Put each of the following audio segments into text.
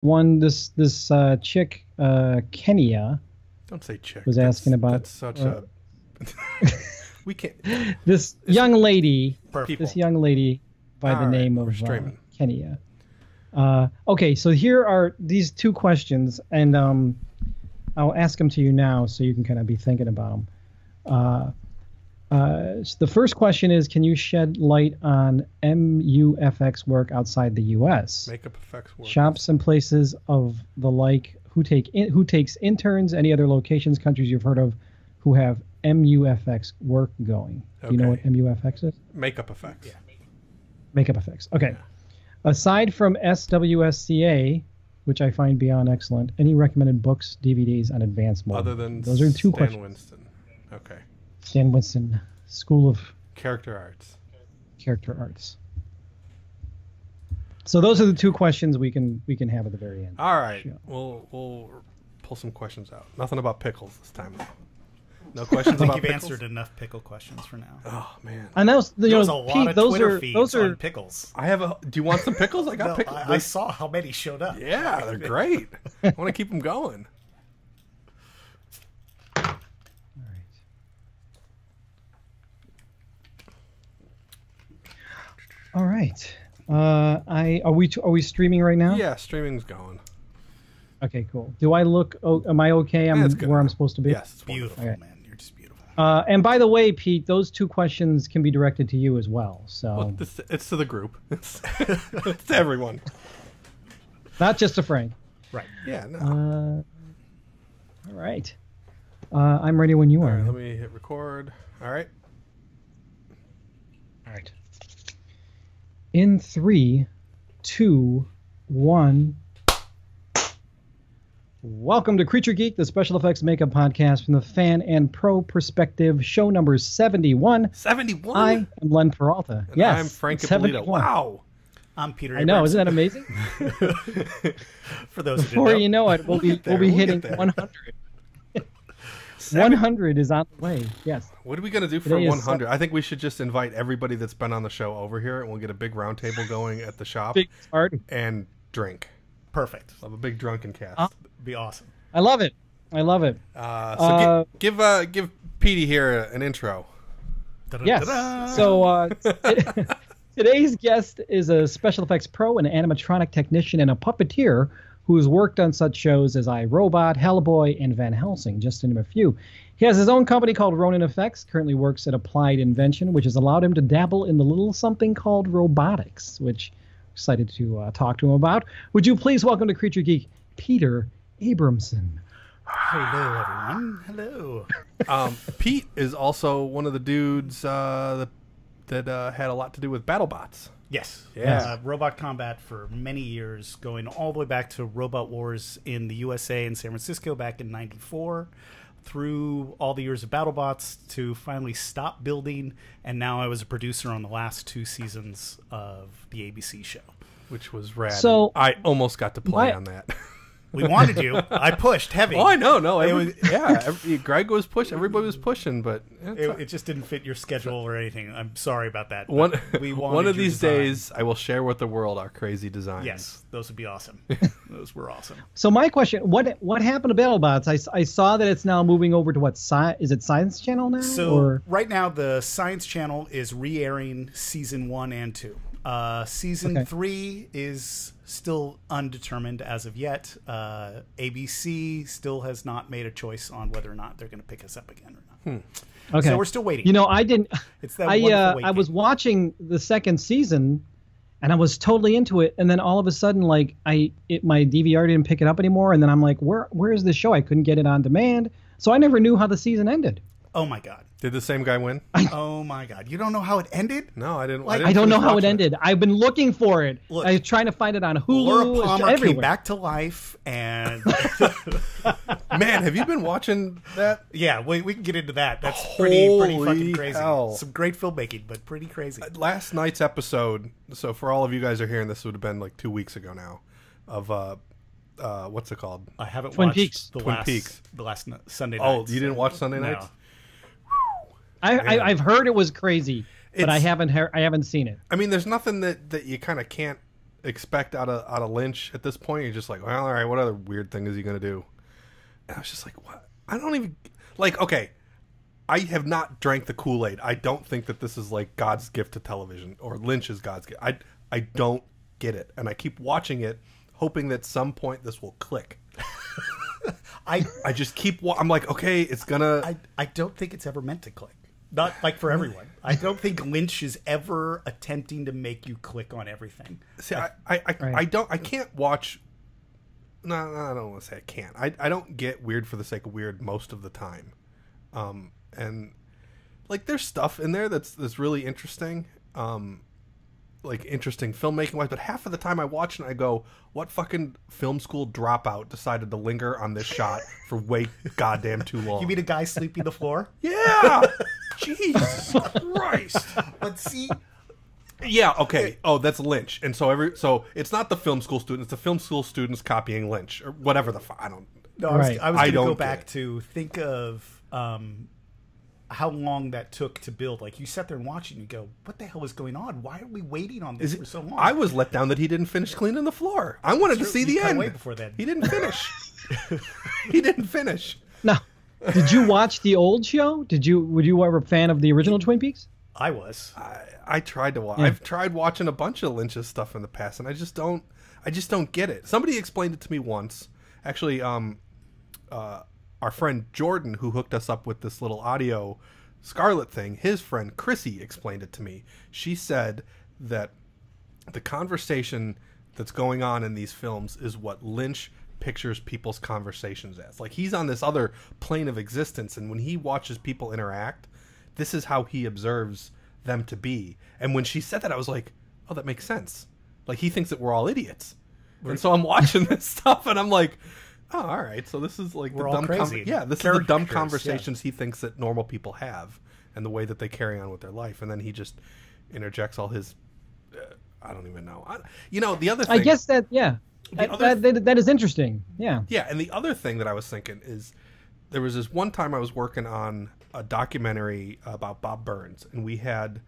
one, this chick, Kenya, Don't say chick. was asking about. That's such a. We can't. This young lady. People. This young lady by the name of Kenya. Okay, so here are these two questions, and I'll ask them to you now so you can kind of be thinking about them. So the first question is, can you shed light on MUFX work outside the U.S.? Makeup effects work. Shops and places of the like, who takes interns, any other locations, countries you've heard of who have MUFX work going. Do you know what MUFX is? Makeup effects. Yeah. Makeup effects. Okay. Aside from SWSCA, which I find beyond excellent, any recommended books, DVDs on advanced mode? Other than those are two Stan questions. Winston. Okay. Stan Winston, School of Character Arts. Character Arts. So those are the two questions we can have at the very end. All right. We'll pull some questions out. Nothing about pickles this time, though. No questions about you've pickles? answered enough pickle questions for now. Oh, man. And those, There was a Pete, lot of those Twitter are feeds on pickles. I have a. Do you want some pickles? I got No, pickles. I saw how many showed up. Yeah, they're great. I want to keep them going. All right. Are we streaming right now? Yeah, streaming's going. Okay, cool. Do I look? Am I okay? I'm where I'm supposed to be. Yes, it's Beautiful, okay. man. You're just beautiful. And by the way, Pete, those two questions can be directed to you as well. So Well, it's to the group. It's to everyone. not just to Frank. Right. Yeah. No. All right. I'm ready when you All are. right, let me hit record. All right. All right. In 3, 2, 1. Welcome to Creature Geek, the special effects makeup podcast from the fan and pro perspective. Show number 71. 71. I am Len Peralta. And yes, I'm Frank Ippolito. 71. Wow. I'm Peter. I know, isn't Abrahamson. that amazing? For those who Before didn't know. you know it, we'll be We'll hitting get there. 100. 100 is on the way. Yes. What are we going to do for Today is 100? I think we should just invite everybody that's been on the show over here, and we'll get a big round table going at the shop Big party. and drink. Perfect. We'll have a big drunken cast. Be awesome. I love it. I love it. So give Petey here an intro. Yes. So today's guest is a special effects pro, an animatronic technician, and a puppeteer who has worked on such shows as iRobot, Hellboy, and Van Helsing, just to name a few. He has his own company called Ronin Effects, currently works at Applied Invention, which has allowed him to dabble in the little something called robotics, which I'm excited to talk to him about. Would you please welcome to Creature Geek, Peter Abrahamson. Hello, everyone. Hello. Pete is also one of the dudes that had a lot to do with BattleBots. Yes. Yeah. Robot combat for many years, going all the way back to Robot Wars in the USA and San Francisco back in '94, through all the years of BattleBots to finally stop building, and now I was a producer on the last 2 seasons of the ABC show. Which was rad. So- I almost got to play on that. We wanted you. I pushed heavy. Oh, I know. No, It Greg was pushing. Everybody was pushing, but It just didn't fit your schedule or anything. I'm sorry about that. one We one wanted of your these design. days, I will share with the world our crazy designs. Yes, those would be awesome. Those were awesome. So my question, what happened to BattleBots? I saw that it's now moving over to what, is it Science Channel now? So or? right now, the Science Channel is re-airing season 1 and 2. Season 3 is still undetermined as of yet. ABC still has not made a choice on whether or not they're going to pick us up again or not. Okay. So we're still waiting. You know, I didn't. It's that wonderful wait I was game. watching the second season, and I was totally into it. And then all of a sudden, like my DVR didn't pick it up anymore. And then I'm like, where is this show? I couldn't get it on demand, so I never knew how the season ended. Oh my god. Did the same guy win? Oh my god. You don't know how it ended? No, I didn't. Like, I don't know finish how it watching ended. I've been looking for it. Look, I was trying to find it on Laura Hulu. Palmer everywhere. came back to life, and Man, have you been watching that? yeah, we can get into that. That's pretty Holy fucking crazy. hell. Some great filmmaking, but pretty crazy. Last night's episode. So for all of you guys who are hearing this, would have been like 2 weeks ago now. Of what's it called? I haven't Twin watched Peaks. the Twin last Peaks. the last Sunday night. Oh, you didn't watch Sunday nights? I've heard it was crazy, but I It's- haven't seen it. I mean, there's nothing that you kind of can't expect out of Lynch at this point. You're just like, well, all right, what other weird thing is he going to do? And I was just like, what? I don't even like. Okay, I have not drank the Kool-Aid. I don't think that this is like God's gift to television or Lynch's God's gift. I don't get it, and I keep watching it, hoping that some point this will click. I just keep. I'm like, okay, it's gonna. I don't think it's ever meant to click. Not like for everyone. I don't think Lynch is ever attempting to make you click on everything. See, I can't watch. No, I don't want to say I can't. I don't get weird for the sake of weird most of the time, and like there's stuff in there that's really interesting, like interesting filmmaking wise. But half of the time I watch and I go, "What fucking film school dropout decided to linger on this shot for way goddamn too long?" You mean a guy sweeping the floor? Yeah, Jesus Christ! But see. Yeah, okay. Oh, that's Lynch. And so it's not the film school students, it's the film school students copying Lynch or whatever the I don't No, I was going to go back to think of how long that took to build. Like you sat there and watch it and you go, what the hell is going on? Why are we waiting on this for so long? I was let down that he didn't finish cleaning the floor. I wanted to see the end. Way before then. He didn't finish. He didn't finish. No. Did you watch the old show? Were you ever a fan of the original Twin Peaks? I was. I tried to watch. Yeah. I've tried watching a bunch of Lynch's stuff in the past, and I just don't get it. Somebody explained it to me once. Actually, our friend Jordan, who hooked us up with this little audio Scarlet thing, his friend Chrissy explained it to me. She said that the conversation that's going on in these films is what Lynch pictures people's conversations as. Like he's on this other plane of existence, and when he watches people interact, this is how he observes them to be. And when she said that, I was like, oh, that makes sense. Like he thinks that we're all idiots. And so I'm watching this stuff and I'm like, oh, all right. So this is like we're the all dumb crazy. this is the dumb conversations he thinks that normal people have and the way that they carry on with their life. And then he just interjects all his I don't even know. The other thing, I guess that that is interesting. Yeah. Yeah, and the other thing that I was thinking is there was this one time I was working on a documentary about Bob Burns, and we had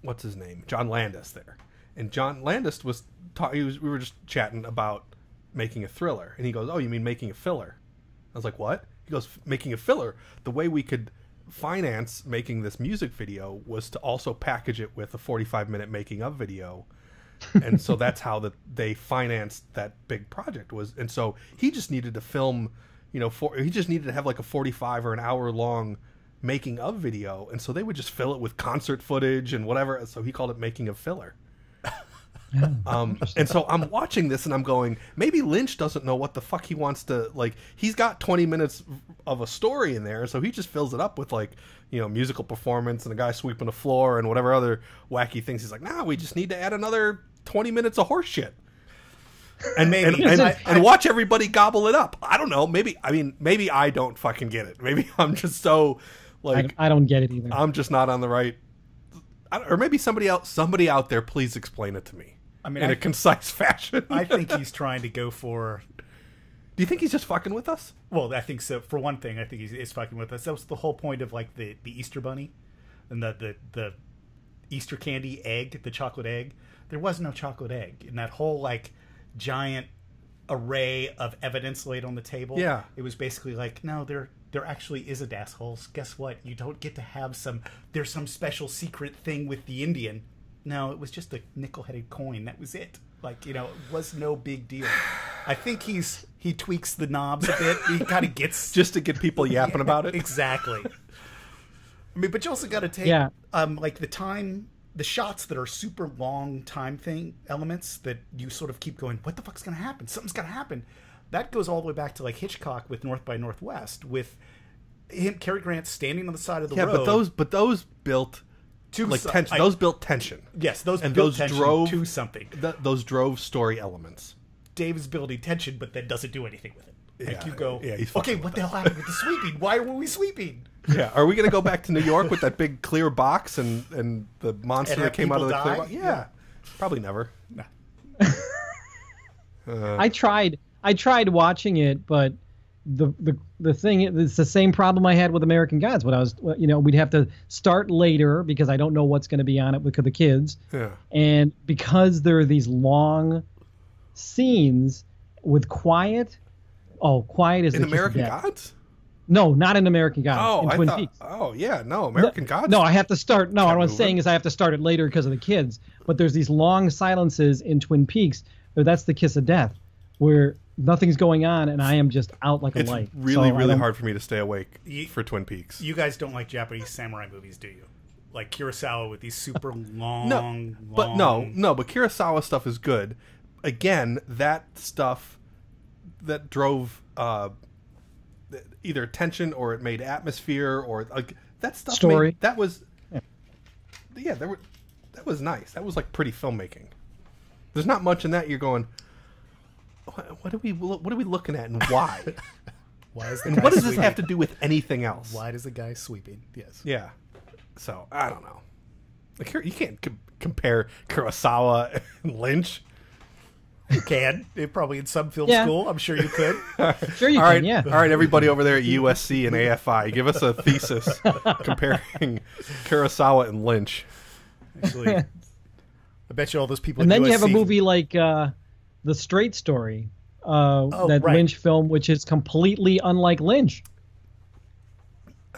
what's his name, John Landis there, and John Landis was we were just chatting about making a thriller, and he goes, "Oh, you mean making a filler?" I was like, "What?" He goes, "Making a filler. The way we could finance making this music video was to also package it with a 45-minute making of video." And so that's how they financed that big project was. And so he just needed to film, he just needed to have like a 45 or an hour long making of video. And so they would just fill it with concert footage and whatever. So he called it making a filler. Yeah, and so I'm watching this and I'm going, maybe Lynch doesn't know what the fuck he wants to, like, he's got 20 minutes of a story in there. So he just fills it up with like, musical performance and a guy sweeping the floor and whatever other wacky things. He's like, nah, we just need to add another 20 minutes of horse shit. And and watch everybody gobble it up. I don't know. Maybe I don't fucking get it. Maybe I'm just so like I don't get it either. I'm just not on the right. Or maybe somebody out there, please explain it to me. In a concise fashion. I think he's trying to go for. Do you think he's just fucking with us? Well, I think so. For one thing, I think he's fucking with us. That was the whole point of like the Easter Bunny, and the Easter candy egg, the chocolate egg. There was no chocolate egg in that whole like giant array of evidence laid on the table. Yeah, it was basically like, no, there actually is a das holes. Guess what? You don't get to have there's some special secret thing with the Indian. No, it was just a nickel-headed coin. That was it. Like, it was no big deal. I think he tweaks the knobs a bit. He kind of gets just to get people yapping about it. Exactly. But you also got to take like the shots that are super long time thing elements that you sort of keep going, what the fuck's going to happen? Something's going to happen. That goes all the way back to like Hitchcock with North by Northwest with him, Cary Grant standing on the side of the road. Yeah, but those built tension. Those built tension. Yes, those drove to something. Those drove story elements. Dave's building tension, but then doesn't do anything with it. Like you go, he's okay, what the hell happened with the sweeping? Why were we sweeping? Yeah, are we going to go back to New York with that big clear box and the monster that came out of the clear box? Yeah, probably never. No. I tried watching it, but the thing, it's the same problem I had with American Gods. When I was, we'd have to start later because I don't know what's going to be on it because of the kids. Yeah. And because there are these long scenes with quiet. Oh, quiet is in the American Gods. No, not in American Gods. Oh, in I Twin thought. Peaks. Oh, yeah, no, American Gods. No, I have to start. No, what I'm moving. saying is I have to start it later because of the kids. But there's these long silences in Twin Peaks. Where that's the kiss of death, where nothing's going on and I am just out like a light. It's really hard for me to stay awake for Twin Peaks. You guys don't like Japanese samurai movies, do you? Like Kurosawa with these super long. But Kurosawa stuff is good. Again, that stuff that drove either tension or it made atmosphere or like that stuff. Story. That was that was nice. That was like pretty filmmaking. There's not much in that. You're going, what are we looking at and why? Why is the and guy what does sweeping? this have to do with anything else? Why does the guy sweeping? Yes. Yeah. So I don't know. Like you can't compare Kurosawa and Lynch. You can. Probably in some film school. I'm sure you could. Sure you All can. Yeah. All right, everybody over there at USC and AFI, give us a thesis comparing Kurosawa and Lynch. Actually, I bet you all those people. And at then USC, you have a movie like The Straight Story, that right. Lynch film, which is completely unlike Lynch.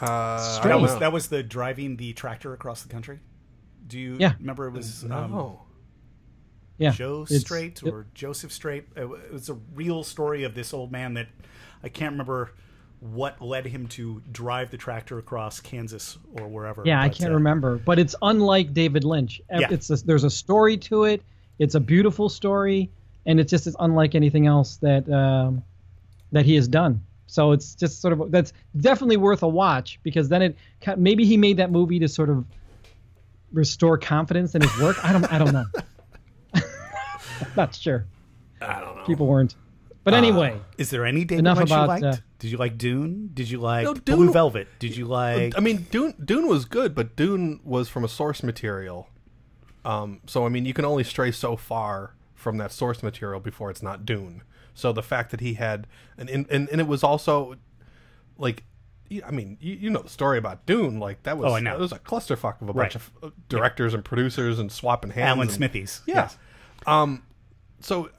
that was the driving the tractor across the country. Do you remember? It was Joe Straight or Joseph Straight. It was a real story of this old man that I can't remember what led him to drive the tractor across Kansas or wherever. Yeah, I can't remember, but it's unlike David Lynch. There's a story to it. It's a beautiful story, and it's just as unlike anything else that he has done. So it's just sort of that's definitely worth a watch because then maybe he made that movie to sort of restore confidence in his work. I don't know. I'm not sure. I don't know. People weren't. But anyway, is there any David Lynch you liked? Did you like Dune? Did you like Blue Velvet? Did you like? I mean, Dune was good, but Dune was from a source material. So I mean, you can only stray so far from that source material before it's not Dune. So the fact that he had and it was also like, I mean, you know the story about Dune. Like that was it was a clusterfuck of a bunch of directors and producers and swapping hands. Alan Smithies. Yeah. Yes. So,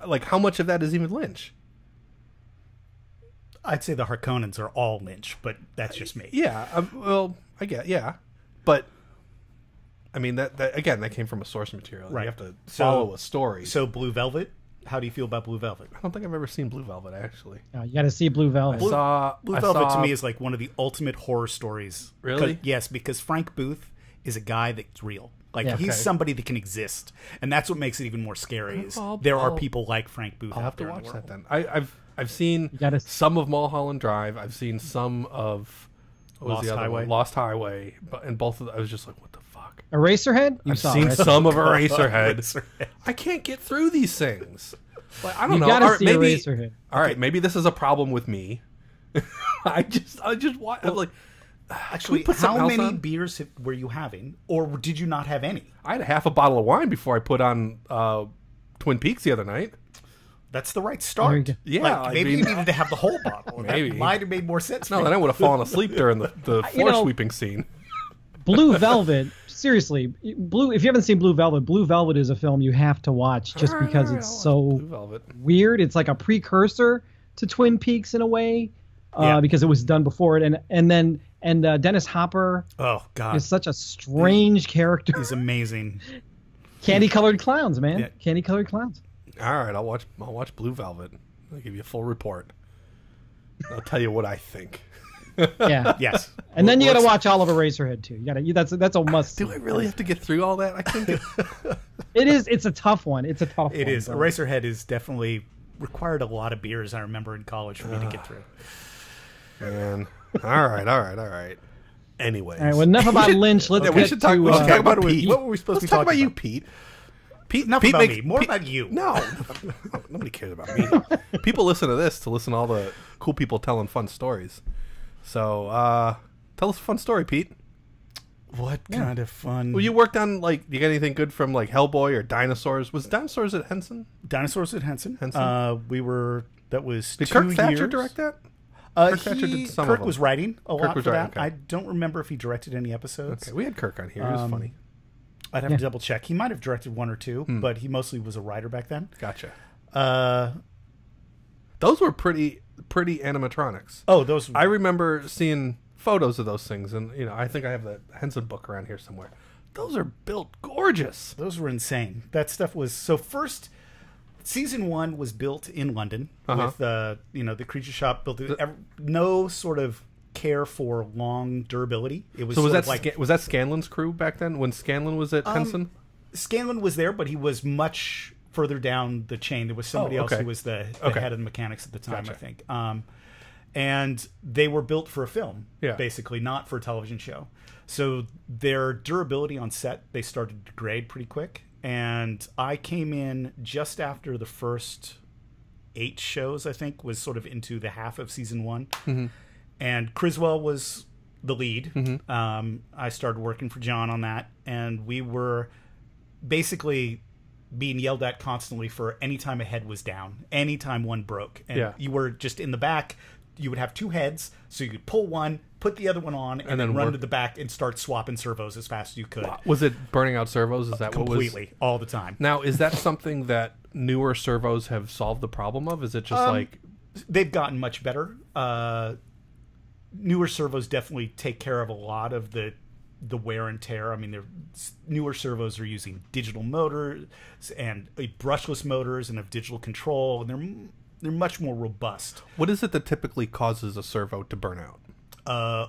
like, how much of that is even Lynch? I'd say the Harkonnens are all Lynch, but that's just me. Yeah, well, I get, but I mean that again, that came from a source material. Right. You have to follow a story. So, Blue Velvet. How do you feel about Blue Velvet? I don't think I've ever seen Blue Velvet actually. You got to see Blue Velvet. Blue Velvet to me is like one of the ultimate horror stories. Really? Yes, because Frank Booth is a guy that's real. Like he's somebody that can exist, and that's what makes it even more scary. There are people like Frank Booth. I'll have to watch that then. I've seen some of Mulholland Drive. I've seen some of Lost Highway. Lost Highway, and both of them, I was just like, what the fuck? Eraserhead? I've seen some of Eraserhead. I can't get through these things. Like, I don't know. You gotta see Eraserhead. All right, maybe this is a problem with me. I just watch. I'm like. Actually, how many beers were you having, or did you not have any? I had half a bottle of wine before I put on Twin Peaks the other night. That's the right start. Yeah, maybe you needed to have the whole bottle. Maybe that might have made more sense. No, then I would have fallen asleep during the floor sweeping scene. Blue Velvet, seriously, if you haven't seen Blue Velvet is a film you have to watch just because it's so weird. It's like a precursor to Twin Peaks in a way, because it was done before it, and Dennis Hopper. Oh God, is such a strange character. He's amazing. Candy-colored clowns, man. Yeah. Candy-colored clowns. All right, I'll watch Blue Velvet. I'll give you a full report. I'll tell you what I think. Yeah. Yes. And then you got to watch all of Eraserhead too. That's a must. Do I really have to get through all that? I think it's a tough one. It is. Eraserhead is definitely required a lot of beers. I remember in college for me to get through. Man. All right. Anyways. All right, well, enough about Lynch. We should talk about Pete. What were we supposed to talk about? You, Pete. Enough about me. More about you. No, nobody cares about me. People listen to this to listen to all the cool people telling fun stories. So, tell us a fun story, Pete. What kind of fun? Well, you worked on, like, you got anything good from, like, Hellboy or Dinosaurs? Was Dinosaurs at Henson? Dinosaurs at Henson. That was Did 2 Kirk Thatcher direct that? Kirk was writing a lot for that. Okay. I don't remember if he directed any episodes. Okay, we had Kirk on here. He was funny. I'd have to double check. He might have directed one or two, but he mostly was a writer back then. Gotcha. Those were pretty animatronics. Oh, those. I remember seeing photos of those things, and I think I have the Henson book around here somewhere. Those are built gorgeous. Those were insane. That stuff was first. Season 1 was built in London with the Creature Shop built no sort of care for long durability. It was was that Scanlan's crew back then when Scanlan was at Henson? Scanlan was there, but he was much further down the chain. There was somebody else who was the head of the mechanics at the time, I think. And they were built for a film, basically, not for a television show. So their durability on set, they started to degrade pretty quick. And I came in just after the first 8 shows, I think, was sort of into the half of season 1. Mm-hmm. And Criswell was the lead. Mm-hmm. I started working for John on that. And we were basically being yelled at constantly for any time a head was down, any time one broke. And you were just in the back. You would have 2 heads, so you could pull one, put the other one on, and then run to the back and start swapping servos as fast as you could. Was it burning out servos? Is that completely all the time? Now, is that something that newer servos have solved the problem of? Is it just they've gotten much better? Newer servos definitely take care of a lot of the wear and tear. I mean, newer servos are using digital motors and brushless motors and have digital control, and they're much more robust. What is it that typically causes a servo to burn out?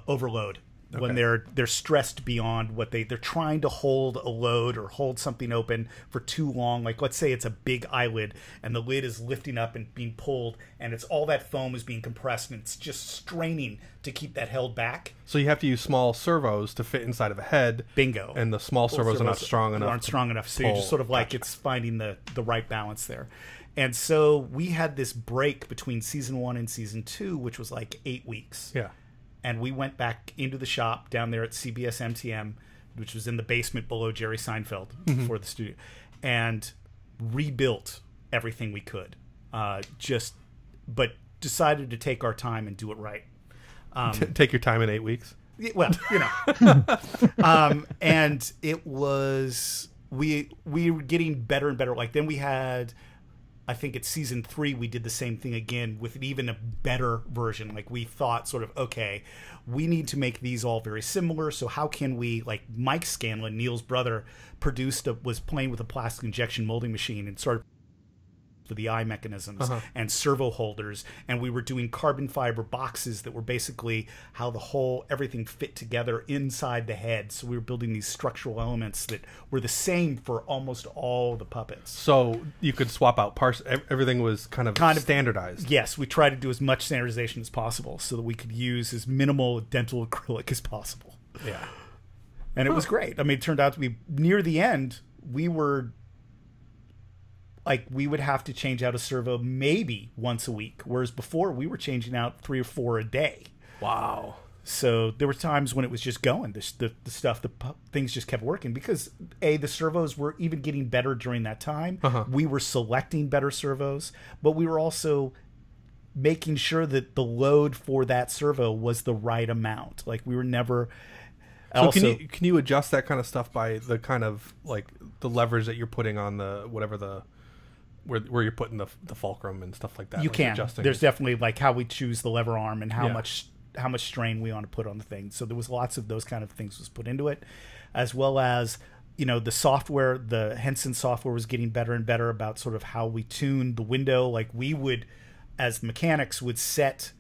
Overload. Okay. When they're stressed beyond what they're trying to hold a load or hold something open for too long. Like, let's say it's a big eyelid and the lid is lifting up and being pulled, and it's all that foam is being compressed and it's just straining to keep that held back. So you have to use small servos to fit inside of a head. Bingo. And the small servos are not strong enough. Aren't strong enough. So you're just sort of like it's finding the right balance there. And so we had this break between season 1 and season 2, which was like 8 weeks. Yeah. And we went back into the shop down there at CBS MTM, which was in the basement below Jerry Seinfeld for the studio, and rebuilt everything we could. But decided to take our time and do it right. Take your time in 8 weeks? Well, and it was, we were getting better and better. Like, then we had, I think at season 3, we did the same thing again with an even a better version. Like, we thought sort of, okay, we need to make these all very similar. So how can we, like Mike Scanlan, Neil's brother, was playing with a plastic injection molding machine and started for the eye mechanisms and servo holders, and we were doing carbon fiber boxes that were basically how everything fit together inside the head. So we were building these structural elements that were the same for almost all the puppets. So you could swap out parts. Everything was kind of standardized. Yes, we tried to do as much standardization as possible so that we could use as minimal dental acrylic as possible. Yeah. And it was great. I mean, it turned out to be, near the end, we would have to change out a servo maybe once a week, whereas before we were changing out 3 or 4 a day. Wow. So there were times when it was just going. The things just kept working because, the servos were even getting better during that time. We were selecting better servos, but we were also making sure that the load for that servo was the right amount. Like, we were never... So can you adjust that kind of stuff by the kind of, like, the levers that you're putting on where you're putting the fulcrum and stuff like that? You can. There's definitely, like, how we choose the lever arm and how much strain we want to put on the thing. So there was lots of those kind of things was put into it, as well as, the software, the Henson software was getting better and better about sort of how we tuned the window. Like, we would, as mechanics, would set,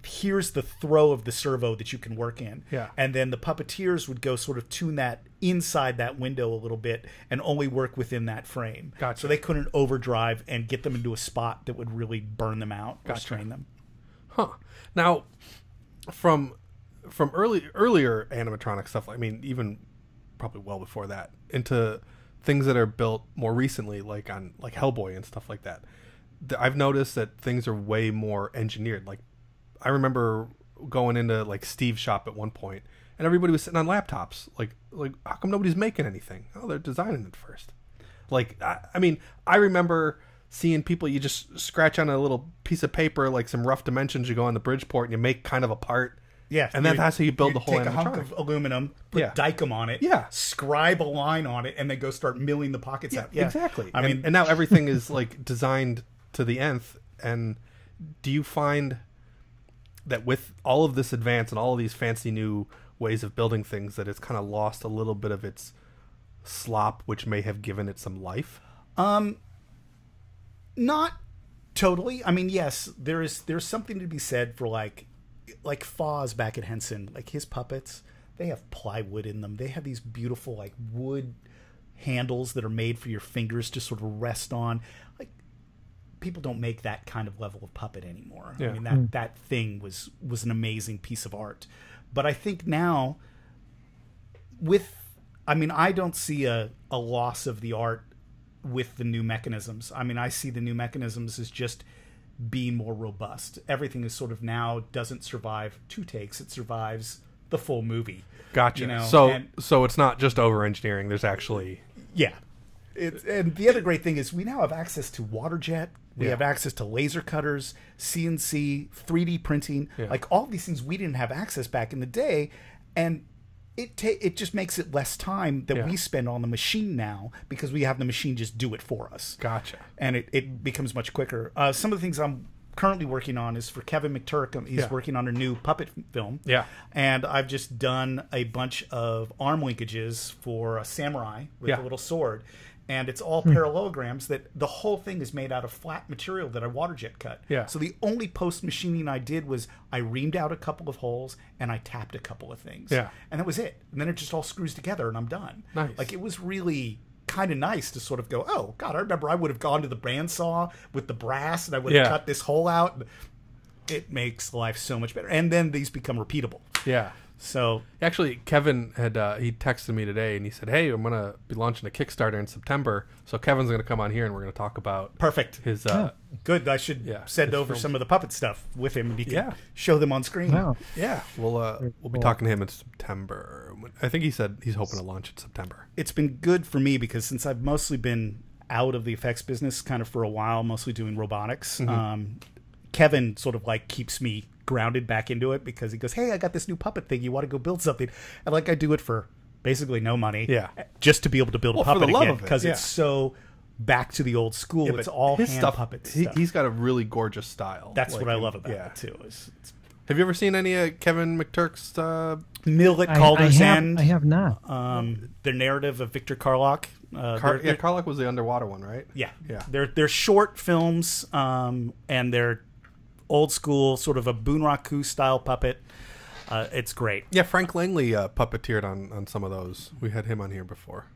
here's the throw of the servo that you can work in. Yeah. And then the puppeteers would go sort of tune that inside that window a little bit and only work within that frame. Gotcha. So they couldn't overdrive and get them into a spot that would really burn them out or strain them. Huh. Now, from earlier animatronic stuff, I mean, even probably well before that, into things that are built more recently, like Hellboy and stuff like that, I've noticed that things are way more engineered. Like, I remember going into, like, Steve's shop at one point, and everybody was sitting on laptops. Like how come nobody's making anything? Oh, they're designing it first. Like, I mean, I remember seeing people, you just scratch on a little piece of paper, like some rough dimensions, you go on the Bridgeport and you make kind of a part. Yeah, and that's how you build the whole animatronic. Take a hunk of aluminum, put Dicom on it, scribe a line on it, and then go start milling the pockets out. Yeah, exactly. I mean, and now everything is like designed to the nth. And do you find that with all of this advance and all of these fancy new ways of building things, that it's kind of lost a little bit of its slop, which may have given it some life? Not totally. I mean, yes, there's something to be said for like Foz back at Henson, like his puppets, they have plywood in them. They have these beautiful like wood handles that are made for your fingers to sort of rest on. Like, people don't make that kind of level of puppet anymore. I mean, that thing was an amazing piece of art. But I think now I don't see a loss of the art with the new mechanisms. I mean, I see the new mechanisms as just being more robust. Everything is sort of now doesn't survive 2 takes; it survives the full movie. Gotcha. You know? So it's not just over engineering. There's actually and the other great thing is we now have access to water jet. We have access to laser cutters, CNC, 3D printing, like all these things we didn't have access back in the day, and it just makes it less time that we spend on the machine now because we have the machine just do it for us. Gotcha. And it becomes much quicker. Some of the things I'm currently working on is for Kevin McTurk. He's working on a new puppet film. Yeah. And I've just done a bunch of arm linkages for a samurai with a little sword. And it's all parallelograms that the whole thing is made out of flat material that I water jet cut. Yeah. So the only post machining I did was I reamed out a couple of holes and I tapped a couple of things. Yeah. And that was it. And then it just all screws together and I'm done. Nice. Like, it was really kind of nice to sort of go, oh God, I remember I would have gone to the bandsaw with the brass and I would have cut this hole out. It makes life so much better. And then these become repeatable. Yeah. So actually, Kevin had he texted me today and he said, "Hey, I'm gonna be launching a Kickstarter in September, so Kevin's gonna come on here and we're gonna talk about his good. I should send over some of the puppet stuff with him and he can show them on screen. Wow. Yeah, we'll be talking to him in September. I think he said he's hoping to launch in September. It's been good for me because since I've mostly been out of the effects business kind of for a while, mostly doing robotics. Kevin sort of like keeps me grounded back into it because he goes, hey, I got this new puppet thing, you want to go build something? And like, I do it for basically no money, just to be able to build a puppet again because it's so back to the old school. It's all hand puppet stuff. He's got a really gorgeous style. That's what I love about it too. Have you ever seen any of Kevin McTurk's Millet Calder's End? I have not. The narrative of Victor Carlock. Carlock was the underwater one, right? Yeah. They're short films, and they're old school, sort of a Bunraku style puppet. It's great. Yeah, Frank Langley puppeteered on some of those. We had him on here before.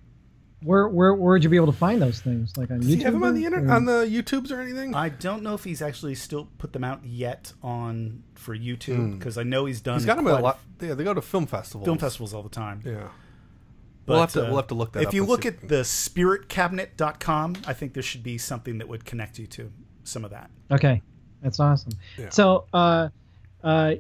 Where'd you be able to find those things? Like on YouTube? Do you have them on the internet, on the YouTubes or anything? I don't know if he's actually still put them out yet for YouTube because I know he's done. He's got them a lot. Yeah, they go to film festivals. Film festivals all the time. Yeah. But we'll have to look that up. If you look at the spiritcabinet.com, I think there should be something that would connect you to some of that. Okay. That's awesome. Yeah. So,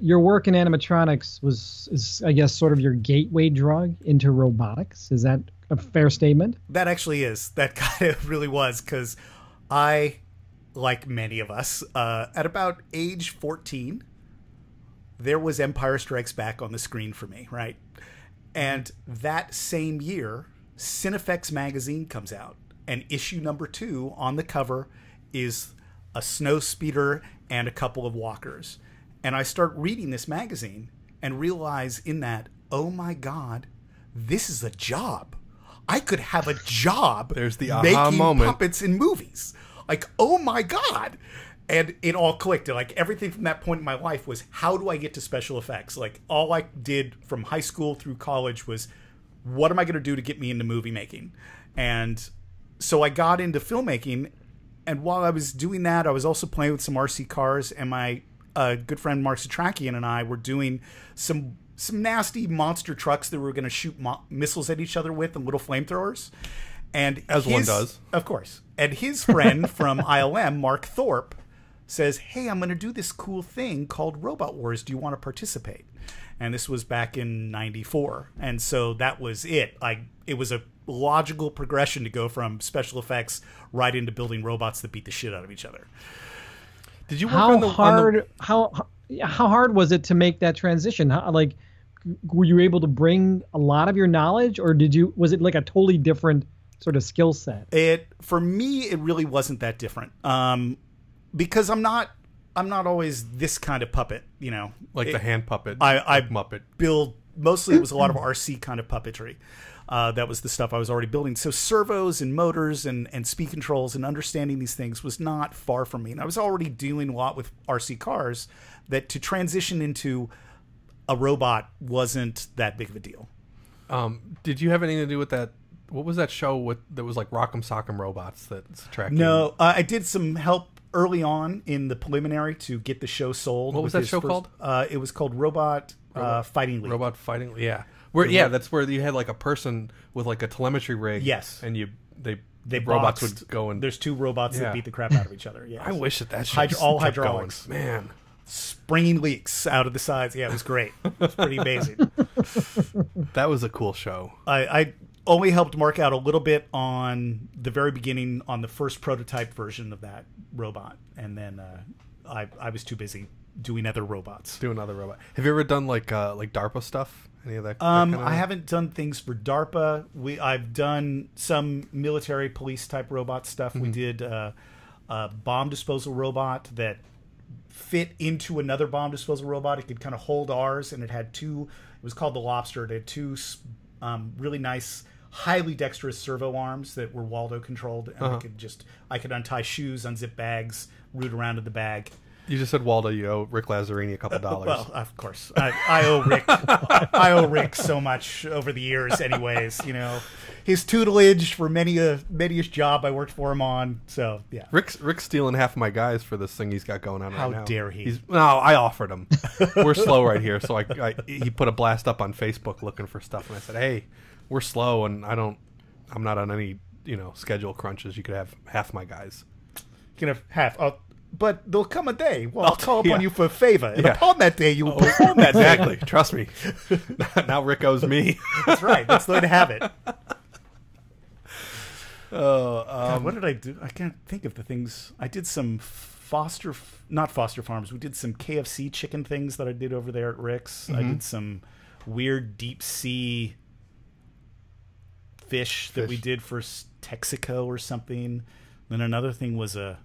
your work in animatronics is, I guess, sort of your gateway drug into robotics. Is that a fair statement? That actually is. That kind of really was, because I, like many of us, at about age 14, there was Empire Strikes Back on the screen for me, right? And that same year, Cinefex magazine comes out, and issue number 2 on the cover is a snow speeder and a couple of walkers. And I start reading this magazine and realize in that, oh my God, this is a job. I could have a job. There's the aha making moment. Puppets in movies. Like, oh my God. And it all clicked. Like, everything from that point in my life was, how do I get to special effects? Like, all I did from high school through college was, what am I going to do to get me into movie making? And so I got into filmmaking. And while I was doing that, I was also playing with some RC cars. And my good friend Mark Satrakian and I were doing some nasty monster trucks that we were going to shoot missiles at each other with and little flamethrowers. And one does. Of course. And his friend from ILM, Mark Thorpe, says, hey, I'm going to do this cool thing called Robot Wars. Do you want to participate? And this was back in '94. And so that was it. It was a logical progression to go from special effects right into building robots that beat the shit out of each other. Did you work how hard was it to make that transition? Were you able to bring a lot of your knowledge, or was it like a totally different sort of skill set? For me, it really wasn't that different. Because I'm not always this kind of puppet, you know. Like the hand puppet. I Muppet. Mostly it was a lot of RC kind of puppetry. That was the stuff I was already building. So servos and motors and speed controls and understanding these things was not far from me. And I was already dealing a lot with RC cars, that to transition into a robot wasn't that big of a deal. Did you have anything to do with that? What was that show that was like Rock'em Sock'em Robots that's tracking? No, I did some help early on in the preliminary to get the show sold. What was that show called? It was called Robot Fighting League. Robot Fighting League, yeah. That's where you had like a person with like a telemetry rig. Yes. And they robots boxed. would go and... There's two robots that beat the crap out of each other. Yes. I wish that shit all kept hydraulics. Going. Man. Springing leaks out of the sides. Yeah, it was great. It was pretty amazing. That was a cool show. I only helped Mark out a little bit on the very beginning on the first prototype version of that robot. And then I was too busy doing other robots. Have you ever done like DARPA stuff? Any of that? I haven't done things for DARPA. I've done some military police type robot stuff. Mm-hmm. We did a bomb disposal robot that fit into another bomb disposal robot. It could kind of hold ours, and it had two. It was called the Lobster. It had two really nice, highly dexterous servo arms that were Waldo controlled, and I could untie shoes, unzip bags, root around in the bag. You just said Waldo. You owe Rick Lazzarini a couple dollars. Well, of course, I owe Rick. I owe Rick so much over the years. Anyways, you know, his tutelage for many a job I worked for him on. So yeah, Rick's stealing half of my guys for this thing he's got going on right now. How dare he? No, I offered him. We're slow right here, so he put a blast up on Facebook looking for stuff, and I said, hey, we're slow, and I'm not on any schedule crunches. You could have half my guys. You can have half. But there'll come a day. Well, I'll call upon you for a favor. And upon that day, you will perform that day. Exactly. Trust me. Now Rick owes me. That's right. That's the way to have it. God, what did I do? I can't think of the things. I did some not foster farms. We did some KFC chicken things that I did over there at Rick's. Mm-hmm. I did some weird deep sea fish that we did for Texaco or something. Then another thing was an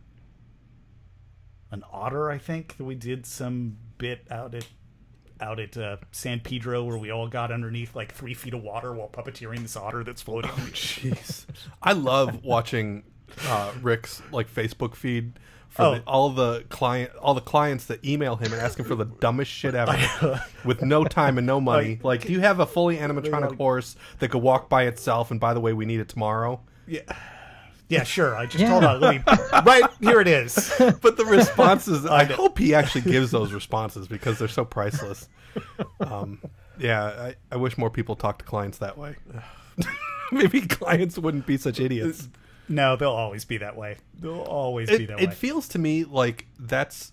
otter, I think, that we did some bit out at San Pedro, where we all got underneath like 3 feet of water while puppeteering this otter that's floating. Oh, jeez. I love watching Rick's like Facebook feed for all the clients that email him and ask him for the dumbest shit ever with no time and no money. Like, do you have a fully animatronic horse that could walk by itself? And by the way, we need it tomorrow. Yeah. Yeah, sure. I just told him. Right, here it is. But the responses, I hope he actually gives those responses because they're so priceless. I wish more people talk to clients that way. Maybe clients wouldn't be such idiots. No, they'll always be that way. They'll always be that way. It feels to me like that's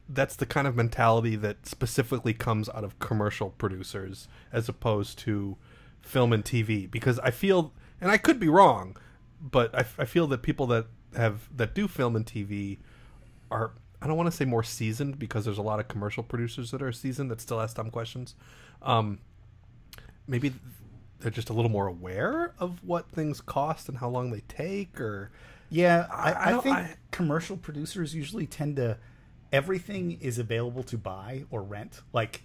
the kind of mentality that specifically comes out of commercial producers as opposed to film and TV. Because I feel, and I could be wrong, but I feel that people that do film and TV are, I don't want to say more seasoned, because there's a lot of commercial producers that are seasoned that still ask dumb questions. Maybe they're just a little more aware of what things cost and how long they take, or I think commercial producers usually tend to, everything is available to buy or rent. Like,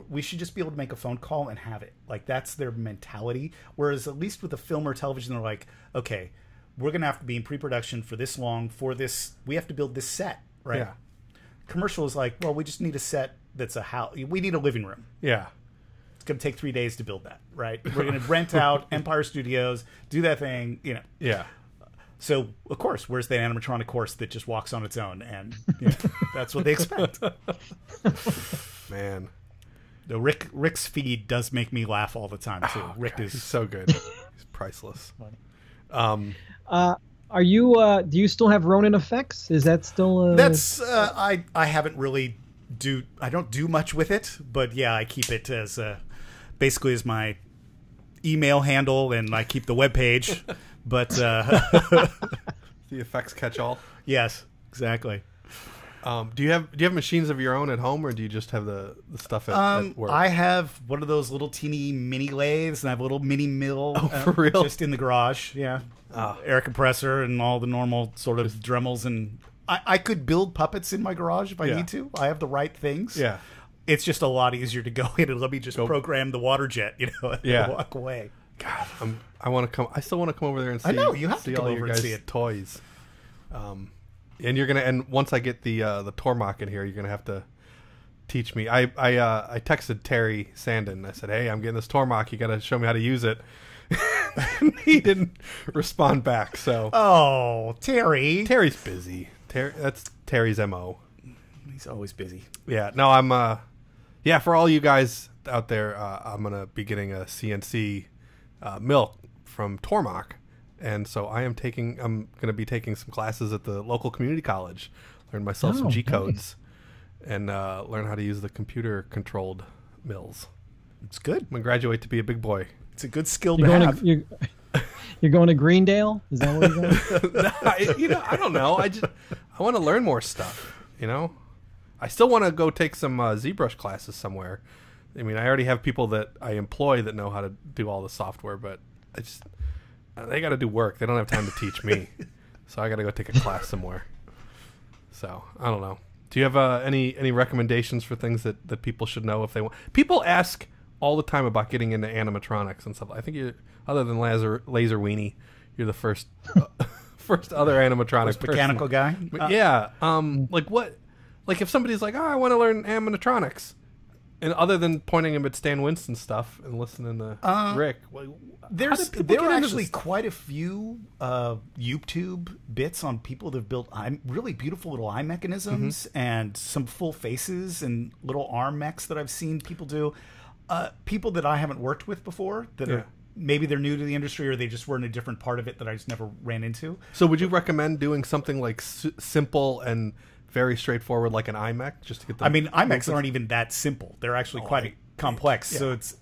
we should just be able to make a phone call and have it. Like, that's their mentality. Whereas at least with the film or television, they're like, okay, we're going to have to be in pre-production for this long, for this, we have to build this set, right? Yeah. Commercial is like, well, we just need a set that's a house. We need a living room. Yeah. It's going to take 3 days to build that, right? We're going to rent out Empire Studios, do that thing, Yeah. So, of course, where's the animatronic horse that just walks on its own? And that's what they expect. Man. The Rick's feed does make me laugh all the time too. Rick is so good. He's priceless. Are you? Do you still have Ronin effects? Is that still? That's I haven't really I don't do much with it, but yeah, I keep it as basically as my email handle and I keep the webpage. But the effects catch-all. Yes, exactly. Do you have machines of your own at home, or do you just have the stuff at work? I have one of those little teeny mini lathes, and I have a little mini mill. For real? Just in the garage, yeah. Air compressor and all the normal sort of Dremels, and I could build puppets in my garage if I need to. I have the right things. Yeah. It's just a lot easier to go in and let me just program the water jet, and walk away. God, I want to come. I still want to come over there and see. I know you have to see come all over your and guys' see it. Toys. And you're gonna, and once I get the Tormach in here, you're gonna have to teach me. I texted Terry Sandin. I said, "Hey, I'm getting this Tormach. You gotta show me how to use it." He didn't respond back. So, Terry's busy. That's Terry's MO. He's always busy. Yeah. No, I'm. Yeah, for all you guys out there, I'm gonna be getting a CNC milk from Tormach. And so I'm going to be taking some classes at the local community college, learn myself some G codes, and learn how to use the computer-controlled mills. It's good. I'm going to graduate to be a big boy. It's a good skill to have. You're going to Greendale? Is that where you're going? No, I don't know. I want to learn more stuff. I still want to go take some ZBrush classes somewhere. I mean, I already have people that I employ that know how to do all the software, but they got to do work. They don't have time to teach me. So I got to go take a class somewhere. So, I don't know. Do you have any recommendations for things that people should know if they want? People ask all the time about getting into animatronics and stuff. I think other than Laser Weenie, you're the first other animatronic mechanical guy? Yeah. Like if somebody's like, "Oh, I want to learn animatronics." And other than pointing him at Stan Winston stuff and listening to Rick, there are actually quite a few YouTube bits on people that have built really beautiful little eye mechanisms and some full faces and little arm mechs that I've seen people do. People that I haven't worked with before that are maybe they're new to the industry or they just were in a different part of it that I just never ran into. So would you recommend doing something like simple and very straightforward, like an iMech, just to get the... I mean, iMechs aren't even that simple. They're actually quite complex. Yeah. So it's...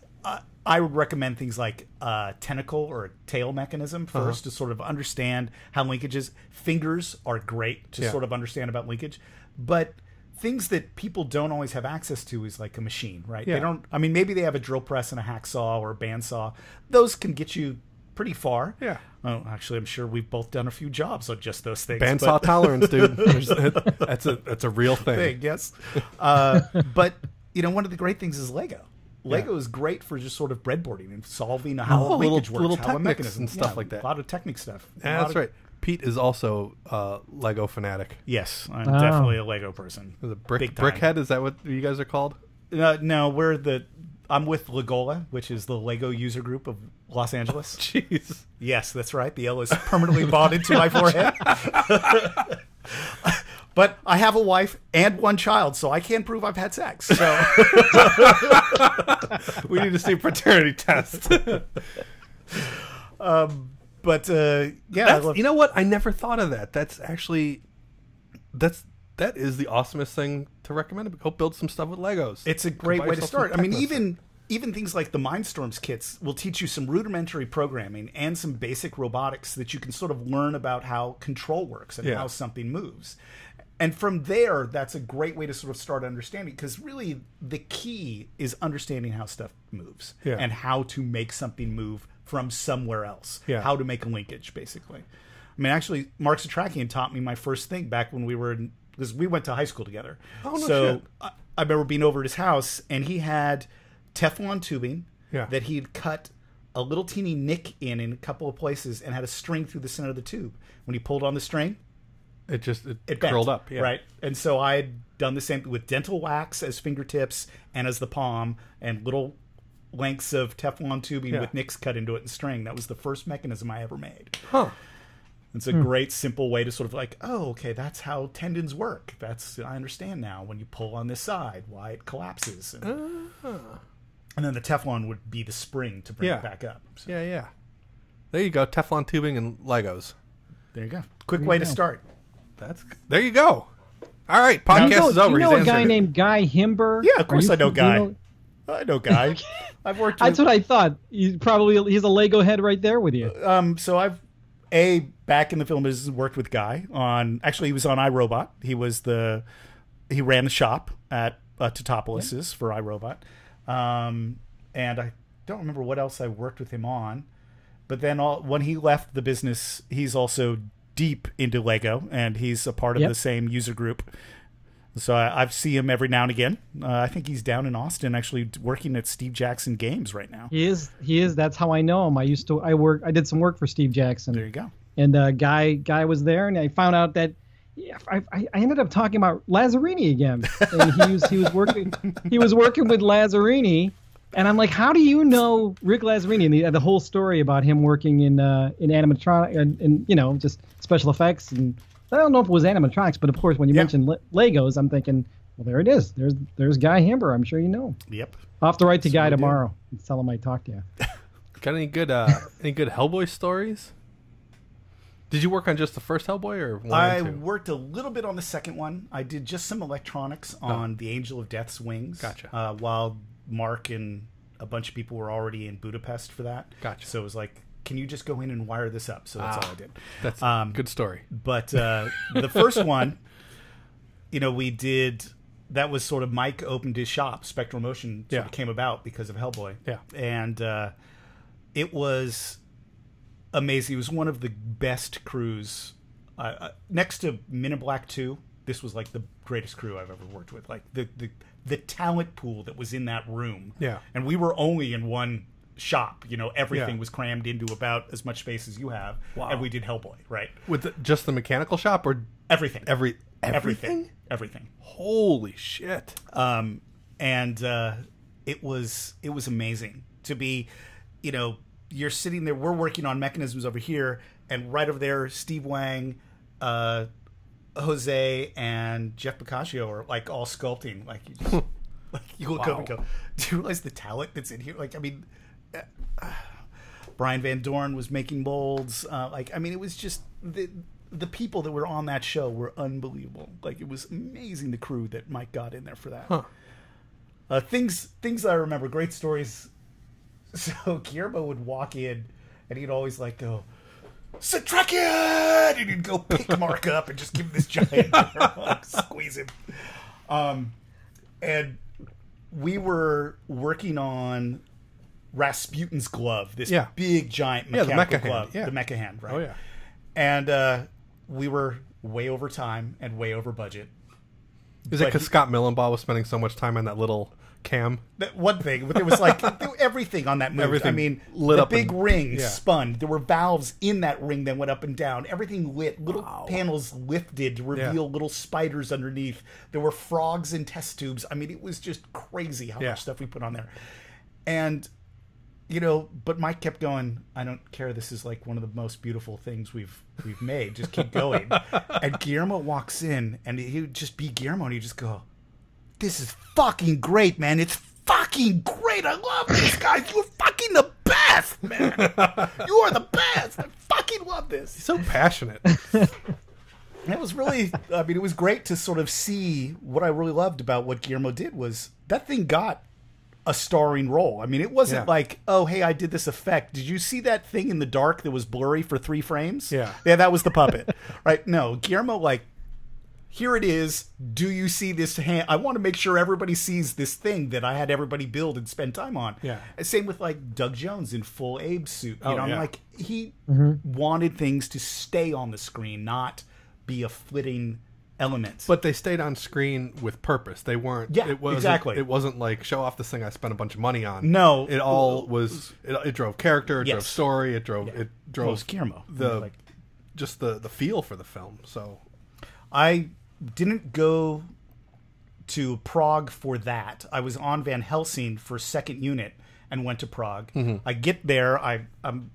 I would recommend things like a tentacle or a tail mechanism first to sort of understand how linkage is. Fingers are great to sort of understand about linkage. But things that people don't always have access to is like a machine, right? Yeah. They don't... I mean, maybe they have a drill press and a hacksaw or a bandsaw. Those can get you pretty far. Yeah. Well, actually, I'm sure we've both done a few jobs on just those things. Bandsaw tolerance, dude. That's a real thing. Yes. But one of the great things is Lego. Lego is great for just sort of breadboarding and solving how a linkage works, little how a mechanism and stuff like that. A lot of technique stuff. Yeah, that's right. Pete is also a Lego fanatic. Yes, I'm definitely a Lego person. Is it Brickhead? Is that what you guys are called? No, I'm with Legola, which is the Lego user group of Los Angeles. Jeez. Yes, that's right. The L is permanently bonded to my forehead. But I have a wife and one child, so I can prove I've had sex. So we need to see a paternity test. Yeah. You know what? I never thought of that. That's actually... That is the awesomest thing to recommend. Go build some stuff with Legos. It's a great way to start. I mean, even things like the Mindstorms kits will teach you some rudimentary programming and some basic robotics that you can sort of learn about how control works and how something moves. And from there, that's a great way to sort of start understanding, because really the key is understanding how stuff moves and how to make something move from somewhere else. Yeah. How to make a linkage, basically. I mean, actually, Mark Satrakian taught me my first thing back when we were in... Because we went to high school together. Oh, no so shit. I remember being over at his house, and he had Teflon tubing that he'd cut a little teeny nick in a couple of places and had a string through the center of the tube. When he pulled on the string, it bent, curled up. Yeah. Right. And so I had done the same with dental wax as fingertips and as the palm, and little lengths of Teflon tubing with nicks cut into it and string. That was the first mechanism I ever made. Huh. It's a great, simple way to sort of like, oh, okay, that's how tendons work. I understand now when you pull on this side, why it collapses. And then the Teflon would be the spring to bring it back up. So. Yeah. There you go. Teflon tubing and Legos. There you go. Quick way to start. There you go. All right, podcast is over. You know a guy named Guy Himber? Yeah, of course I know Guy. I know Guy. I've worked with... That's what I thought. He's a Lego head right there with you. So I've back in the film business worked with Guy on. Actually, he was on iRobot. He ran the shop at Totopoulos' for iRobot, and I don't remember what else I worked with him on. But then when he left the business, he's also deep into Lego, and he's a part of the same user group. So I see him every now and again. I think he's down in Austin, actually working at Steve Jackson Games right now. He is. That's how I know him. I did some work for Steve Jackson. There you go. And Guy was there, and I found out that I ended up talking about Lazzarini again. And he was working with Lazzarini, and I'm like, how do you know Rick Lazzarini? And the whole story about him working in animatronic and just special effects, and I don't know if it was animatronics, but of course when you mentioned Legos, I'm thinking, well, there it is. There's Guy Hamber. I'm sure you know. Yep. I'll have to write to Guy tomorrow and tell him I talked to you. Got any good Hellboy stories? Did you work on just the first Hellboy or one I and two? worked a little bit on the second one. I did just some electronics on the Angel of Death's wings. Gotcha. While Mark and a bunch of people were already in Budapest for that. Gotcha. So it was like, can you just go in and wire this up? So that's all I did. That's a good story. But the first one, we did... That was sort of Mike opened his shop. Spectral Motion sort of came about because of Hellboy. Yeah. And it was amazing. It was one of the best crews. Next to Men in Black 2, this was like the greatest crew I've ever worked with. Like the talent pool that was in that room. Yeah. And we were only in one shop. Everything was crammed into about as much space as you have. Wow. And we did Hellboy, right? With just the mechanical shop or everything? Everything? Everything. Holy shit. And it was amazing to be, you're sitting there, we're working on mechanisms over here, and right over there, Steve Wang, Jose, and Jeff Boccaccio are like all sculpting. Like you just, you look up and go, do you realize the talent that's in here? Like, I mean, Brian Van Dorn was making molds. It was just the people that were on that show were unbelievable. Like, it was amazing, the crew that Mike got in there for that. Huh. Things I remember, great stories. So Guillermo would walk in, and he'd always go, Satrakian! And he'd go pick Mark up and just give him this giant squeeze him. And we were working on Rasputin's glove, this big giant mechanical glove, the mecha hand, right? Oh yeah. And we were way over time and way over budget. Is it because Scott Millenbaugh was spending so much time on that little cam? That one thing, but there was everything on that movie. Everything I mean, lit the up big and, ring spun. There were valves in that ring that went up and down. Everything lit. Little panels lifted to reveal little spiders underneath. There were frogs in test tubes. I mean, it was just crazy how much stuff we put on there. And but Mike kept going, I don't care, this is like one of the most beautiful things we've made. Just keep going. And Guillermo walks in, and he would just be Guillermo, and he'd just go, this is fucking great, man. It's fucking great. I love this, guys. You're fucking the best, man. You are the best. I fucking love this. He's so passionate. It was really, it was great to sort of see what I really loved about what Guillermo did was that thing got a starring role. I mean, it wasn't like, oh, hey, I did this effect. Did you see that thing in the dark that was blurry for 3 frames? Yeah, that was the puppet. Right? No, Guillermo, here it is. Do you see this hand? I want to make sure everybody sees this thing that I had everybody build and spend time on. Yeah. Same with Doug Jones in full Abe suit. He wanted things to stay on the screen, not be a flitting element. But they stayed on screen with purpose. They weren't. Yeah, exactly. It wasn't like show off this thing I spent a bunch of money on. No, it all was. It drove character. It drove story. It drove. It drove. Well, it was Guillermo. Just the feel for the film. So I didn't go to Prague for that. I was on Van Helsing for second unit and went to Prague. I get there. I'm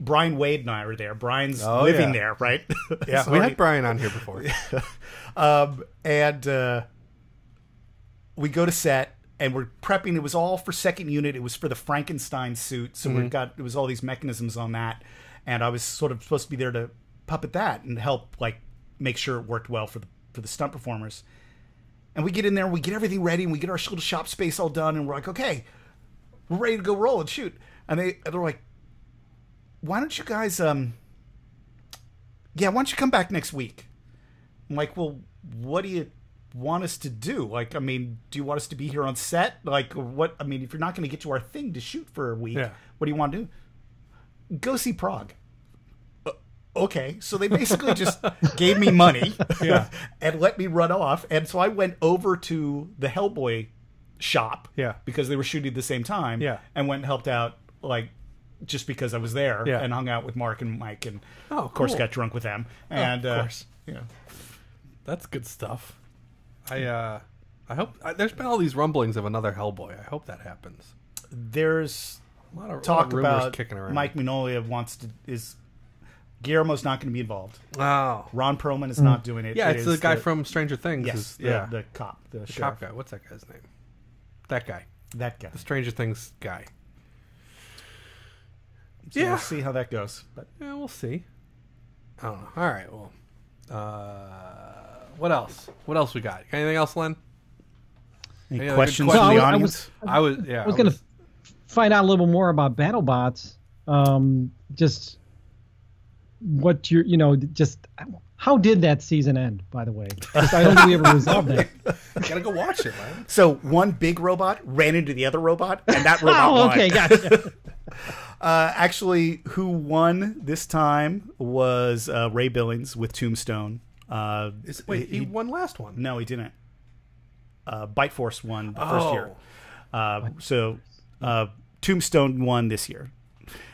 Brian Wade and I were there. Brian's living there, right? Yeah, we had Brian on here before. And we go to set, and we're prepping. It was all for second unit. It was for the Frankenstein suit. So it was all these mechanisms on that. And I was sort of supposed to be there to puppet that and help make sure it worked well for the stunt performers. And we get in there, and we get everything ready, and we get our little shop space all done, and we're like, okay, we're ready to go roll and shoot. And they're like, why don't you guys, why don't you come back next week? I'm like, well, what do you want us to do? Like, I mean, do you want us to be here on set? Like, what? I mean, if you're not going to get to our thing to shoot for a week, what do you want to do? Go see Prague. Okay, so they basically just gave me money and let me run off. And so I went over to the Hellboy shop because they were shooting at the same time and went and helped out, like, just because I was there and hung out with Mark and Mike and, of course, got drunk with them. And, of course. That's good stuff. I hope there's been all these rumblings of another Hellboy. I hope that happens. There's a lot of talk rumors about kicking around. Mike Mignola Guillermo's not going to be involved. Oh, Ron Perlman is not doing it. Yeah, it's the guy from Stranger Things. Yes, the cop, the cop guy. What's that guy's name? That guy. The Stranger Things guy. So we'll see how that goes. But yeah, we'll see. I don't know. All right. Well, what else? What else we got? Anything else, Len? Any questions from the audience? I was going to find out a little more about BattleBots. Just what just how did that season end? By the way, I don't think we ever resolved that. Gotta go watch it, man. So one big robot ran into the other robot, and that robot won. Okay, gotcha. Actually, who won this time was Ray Billings with Tombstone. He won last one. No, he didn't. Bite Force won the first year. So Tombstone won this year.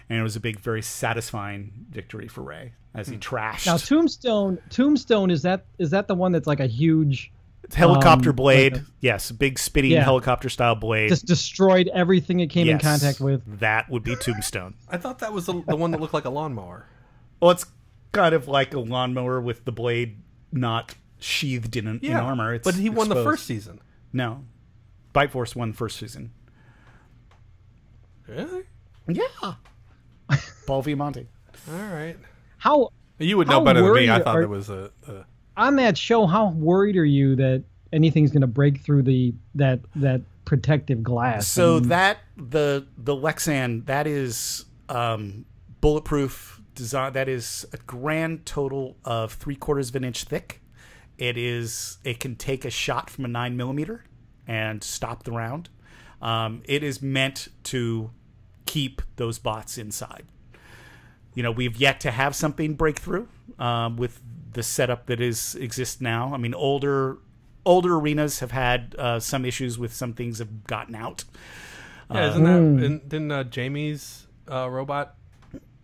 And it was a big, very satisfying victory for Ray as he trashed. Now, Tombstone is that the one that's like a huge helicopter blade? Yes, big spinning helicopter style blade. Just destroyed everything it came in contact with. That would be Tombstone. I thought that was the one that looked like a lawnmower. Well, it's kind of like a lawnmower with the blade not sheathed in armor. It's but he won exposed. The first season. No, Bite Force won the first season. Really? Yeah. Paul Viamonte. All right. How you would know better than me. I thought it was a on that show. How worried are you that anything's going to break through that protective glass? So that the Lexan, that is bulletproof design. That is a grand total of 3/4 of an inch thick. It can take a shot from a 9mm and stop the round. It is meant to keep those bots inside. We've yet to have something break through with the setup that exists now. I mean, older arenas have had some issues with some things have gotten out. Yeah, didn't Jamie's robot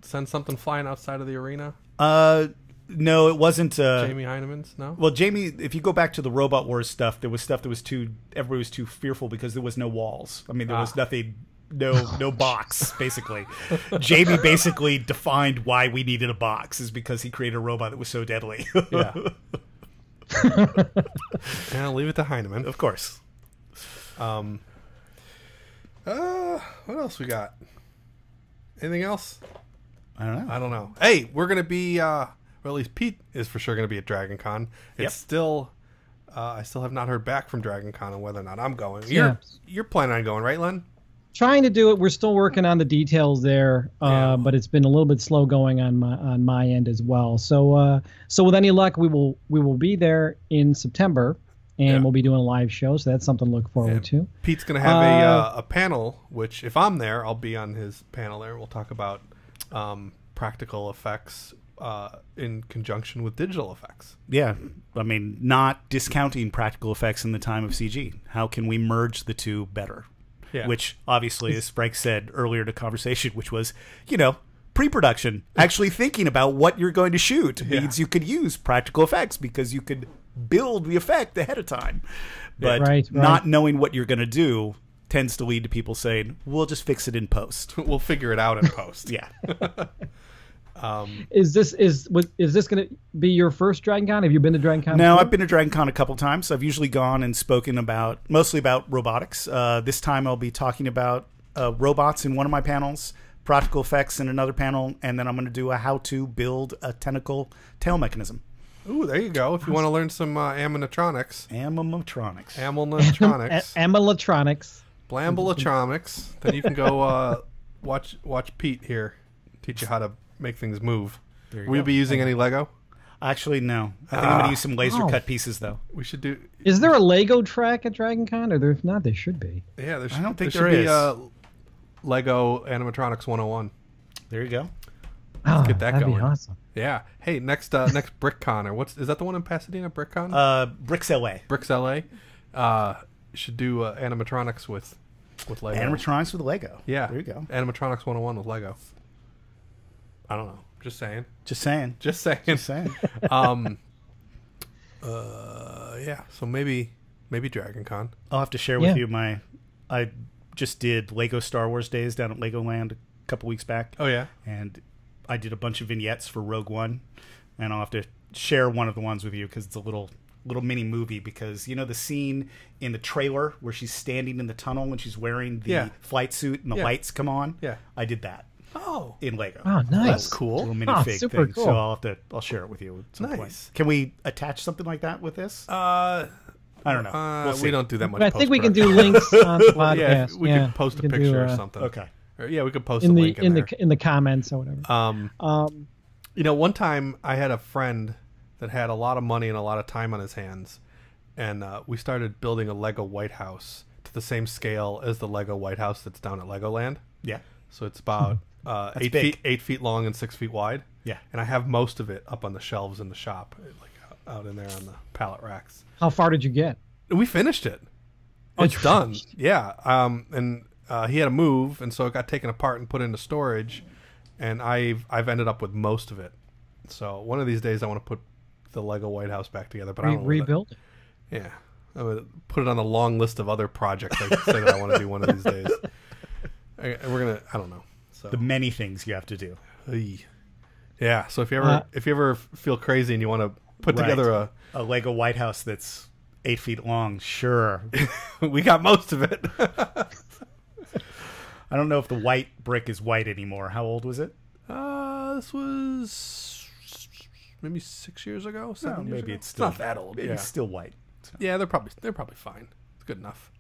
send something flying outside of the arena? No, it wasn't Jamie Heinemann's. No. Well, Jamie, if you go back to the Robot Wars stuff, there was stuff that was everybody was too fearful because there was no walls. I mean, there was nothing. No box, basically. Jamie basically defined why we needed a box is because he created a robot that was so deadly. Yeah. I'll leave it to Heinemann. Of course. What else we got? Anything else? I don't know. Hey, we're going to be, or at least Pete is for sure going to be at Dragon Con. It's still, I still have not heard back from Dragon Con on whether or not I'm going. You're planning on going, right, Len? Trying to do it. We're still working on the details there, but it's been a little bit slow going on my end as well. So with any luck, we will be there in September, and we'll be doing a live show. So that's something to look forward to. Pete's going to have a panel, which if I'm there, I'll be on his panel there. We'll talk about practical effects in conjunction with digital effects. Yeah, I mean, not discounting practical effects in the time of CG. How can we merge the two better? Yeah. Which obviously, as Frank said earlier in the conversation, which was, pre-production, actually thinking about what you're going to shoot means you could use practical effects because you could build the effect ahead of time. But not knowing what you're going to do tends to lead to people saying, we'll just fix it in post. We'll figure it out in post. Yeah. Is this going to be your first Dragon Con? Have you been to Dragon Con? No, before? I've been to Dragon Con a couple times. I've usually gone and spoken mostly about robotics. This time I'll be talking about robots in one of my panels, practical effects in another panel, and then I'm going to do a how to build a tentacle tail mechanism. Ooh, there you go. If you want to learn some animatronics. Animatronics. Animatronics. Blambleatronics. Then you can go watch Pete here teach you how to make things move. Will you be using any Lego? Actually, no. I think I'm going to use some laser cut pieces, though. We should do... Is there a Lego track at Dragon Con? Or if not, there should be. Yeah, I don't think there should be Lego Animatronics 101. There you go. Let's get that that'd going. Be awesome. Yeah. Hey, next BrickCon, or is that the one in Pasadena, BrickCon? Bricks LA. Bricks LA. Should do animatronics with Lego. Animatronics with Lego. Yeah. There you go. Animatronics 101 with Lego. I don't know. Just saying. Yeah. So maybe Dragon Con. I'll have to share with you I just did Lego Star Wars Days down at Legoland a couple weeks back. Oh yeah. And I did a bunch of vignettes for Rogue One, and I'll have to share one of the ones with you because it's a little mini movie. Because you know the scene in the trailer where she's standing in the tunnel and she's wearing the flight suit and the lights come on. Yeah, I did that. Oh, in Lego. Oh, nice. That's cool. Little minifig super thing. cool. So I'll share it with you at some point. Can we attach something like that with this? I don't know. We don't do that much. I think we can do links on the podcast. Yeah, we can post a picture or something. Okay. Or, we could post a link in the comments or whatever. You know, one time I had a friend that had a lot of money and a lot of time on his hands, and we started building a Lego White House to the same scale as the Lego White House that's down at Legoland. Yeah. So it's about 8 feet long and 6 feet wide. Yeah. And I have most of it up on the shelves in the shop, like out in there on the pallet racks. How far did you get? We finished it. It's done. Yeah. And he had to move, and so it got taken apart and put into storage. And I've ended up with most of it. So one of these days I want to put the Lego White House back together, but I don't rebuild it. Yeah, I would put it on the long list of other projects I say that I want to do one of these days. We're gonna. I don't know. So the many things you have to do. Yeah. So if you ever feel crazy and you want to put together a Lego White House that's 8 feet long, sure, we got most of it. I don't know if the white brick is white anymore. How old was it? This was maybe 6 years ago. 7 years ago. It's not that old. It's still white. So. Yeah, they're probably fine. It's good enough.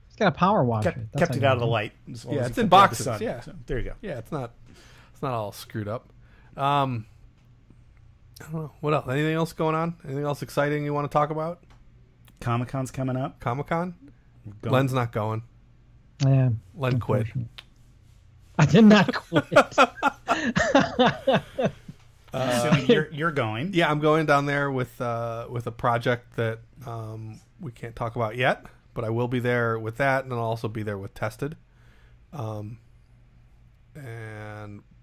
It's got a power washer. Kept it out of the light. Yeah, it's in boxes. Yeah, so, there you go. Yeah, it's not all screwed up. I don't know. What else? Anything else going on? Anything else exciting you want to talk about? Comic-Con's coming up. Comic-Con? Len's not going. Yeah. Len quit. I did not quit. So you're going. Yeah, I'm going down there with a project that we can't talk about yet, but I will be there with that, and I'll also be there with Tested. And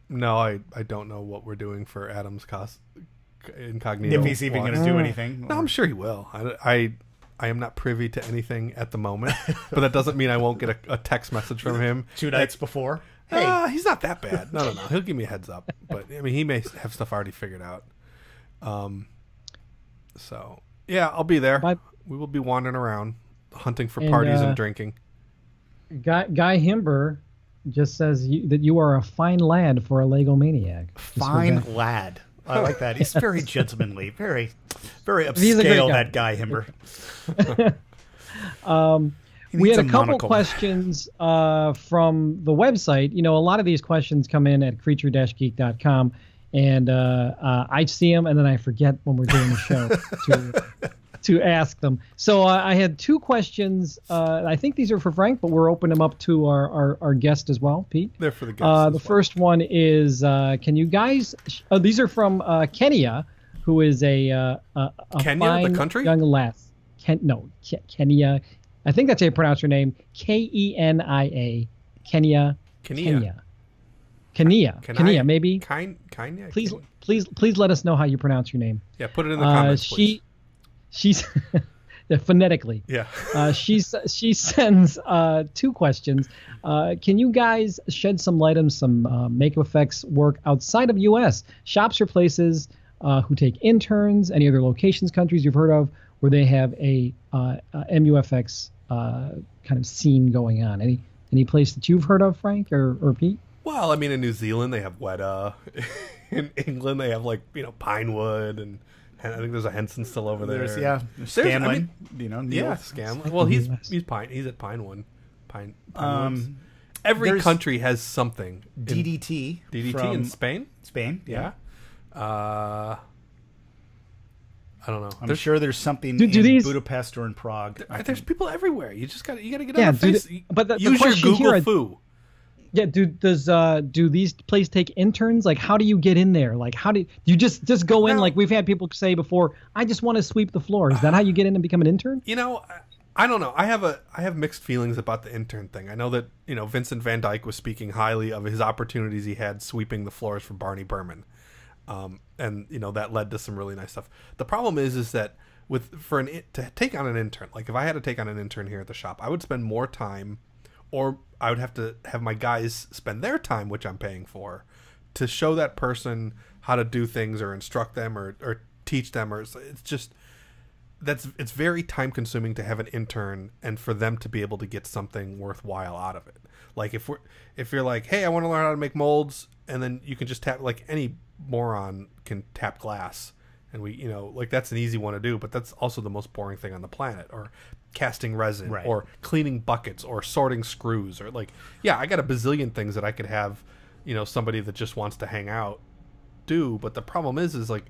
no, I don't know what we're doing for Adam's Incognito. If he's even going to do anything. No, I'm sure he will. I am not privy to anything at the moment, but that doesn't mean I won't get a text message from him 2 nights before. Hey, he's not that bad. No. He'll give me a heads up, but I mean, he may have stuff already figured out. So yeah, I'll be there. We will be wandering around, hunting for parties and drinking. Guy Himber just says that you are a fine lad for a Lego maniac. Fine lad. I like that. He's very gentlemanly, very, very upscale. That Guy Himber. We had a couple questions from the website. You know, a lot of these questions come in at creature-geek.com, and I see them, and then I forget when we're doing the show to ask them. So I had 2 questions. I think these are for Frank, but we're opening them up to our guest as well, Pete. They're for the guest. The first one is, can you guys... these are from Kenya, who is a Kenya, fine the country? young lass. Kenya... I think that's how you pronounce her name. Kenia. Kenya. Kenya, maybe. Kenya. Please let us know how you pronounce your name. Yeah, put it in the comments, please. She's phonetically. Yeah. She sends 2 questions. Can you guys shed some light on some make effects work outside of U.S. shops or places who take interns? Any other locations, countries you've heard of where they have a MUFX kind of scene going on? Any place that you've heard of, Frank or Pete? Well, I mean, in New Zealand they have Weta. In England they have Pinewood and I think there's a Henson still over there. There's Scanlon. Neil. Scanlon. Well, he's at Pinewood. Pinewoods. Every country has something. DDT. DDT in Spain? Spain, yeah. I don't know. I'm sure there's something in Budapest or in Prague. There's people everywhere. You got to get on the face. But use your Google foo. Yeah, do these places take interns? Like, how do you get in there? Like, how do you just go in? Like, we've had people say before, I just want to sweep the floor. Is that how you get in and become an intern? I don't know. I have mixed feelings about the intern thing. I know that Vincent Van Dyke was speaking highly of his opportunities he had sweeping the floors for Barney Berman, and that led to some really nice stuff. The problem is that to take on an intern, like if I had to take on an intern here at the shop, I would spend more time, or I would have to have my guys spend their time, which I'm paying for, to show that person how to do things or instruct them or teach them, or it's just. It's very time consuming to have an intern and for them to be able to get something worthwhile out of it. Like if you're like, hey, I want to learn how to make molds, and then you can just tap, like any moron can tap glass, and that's an easy one to do, but that's also the most boring thing on the planet. Or casting resin, right. Or cleaning buckets, or sorting screws, or I got a bazillion things that I could have, somebody that just wants to hang out do. But the problem is like,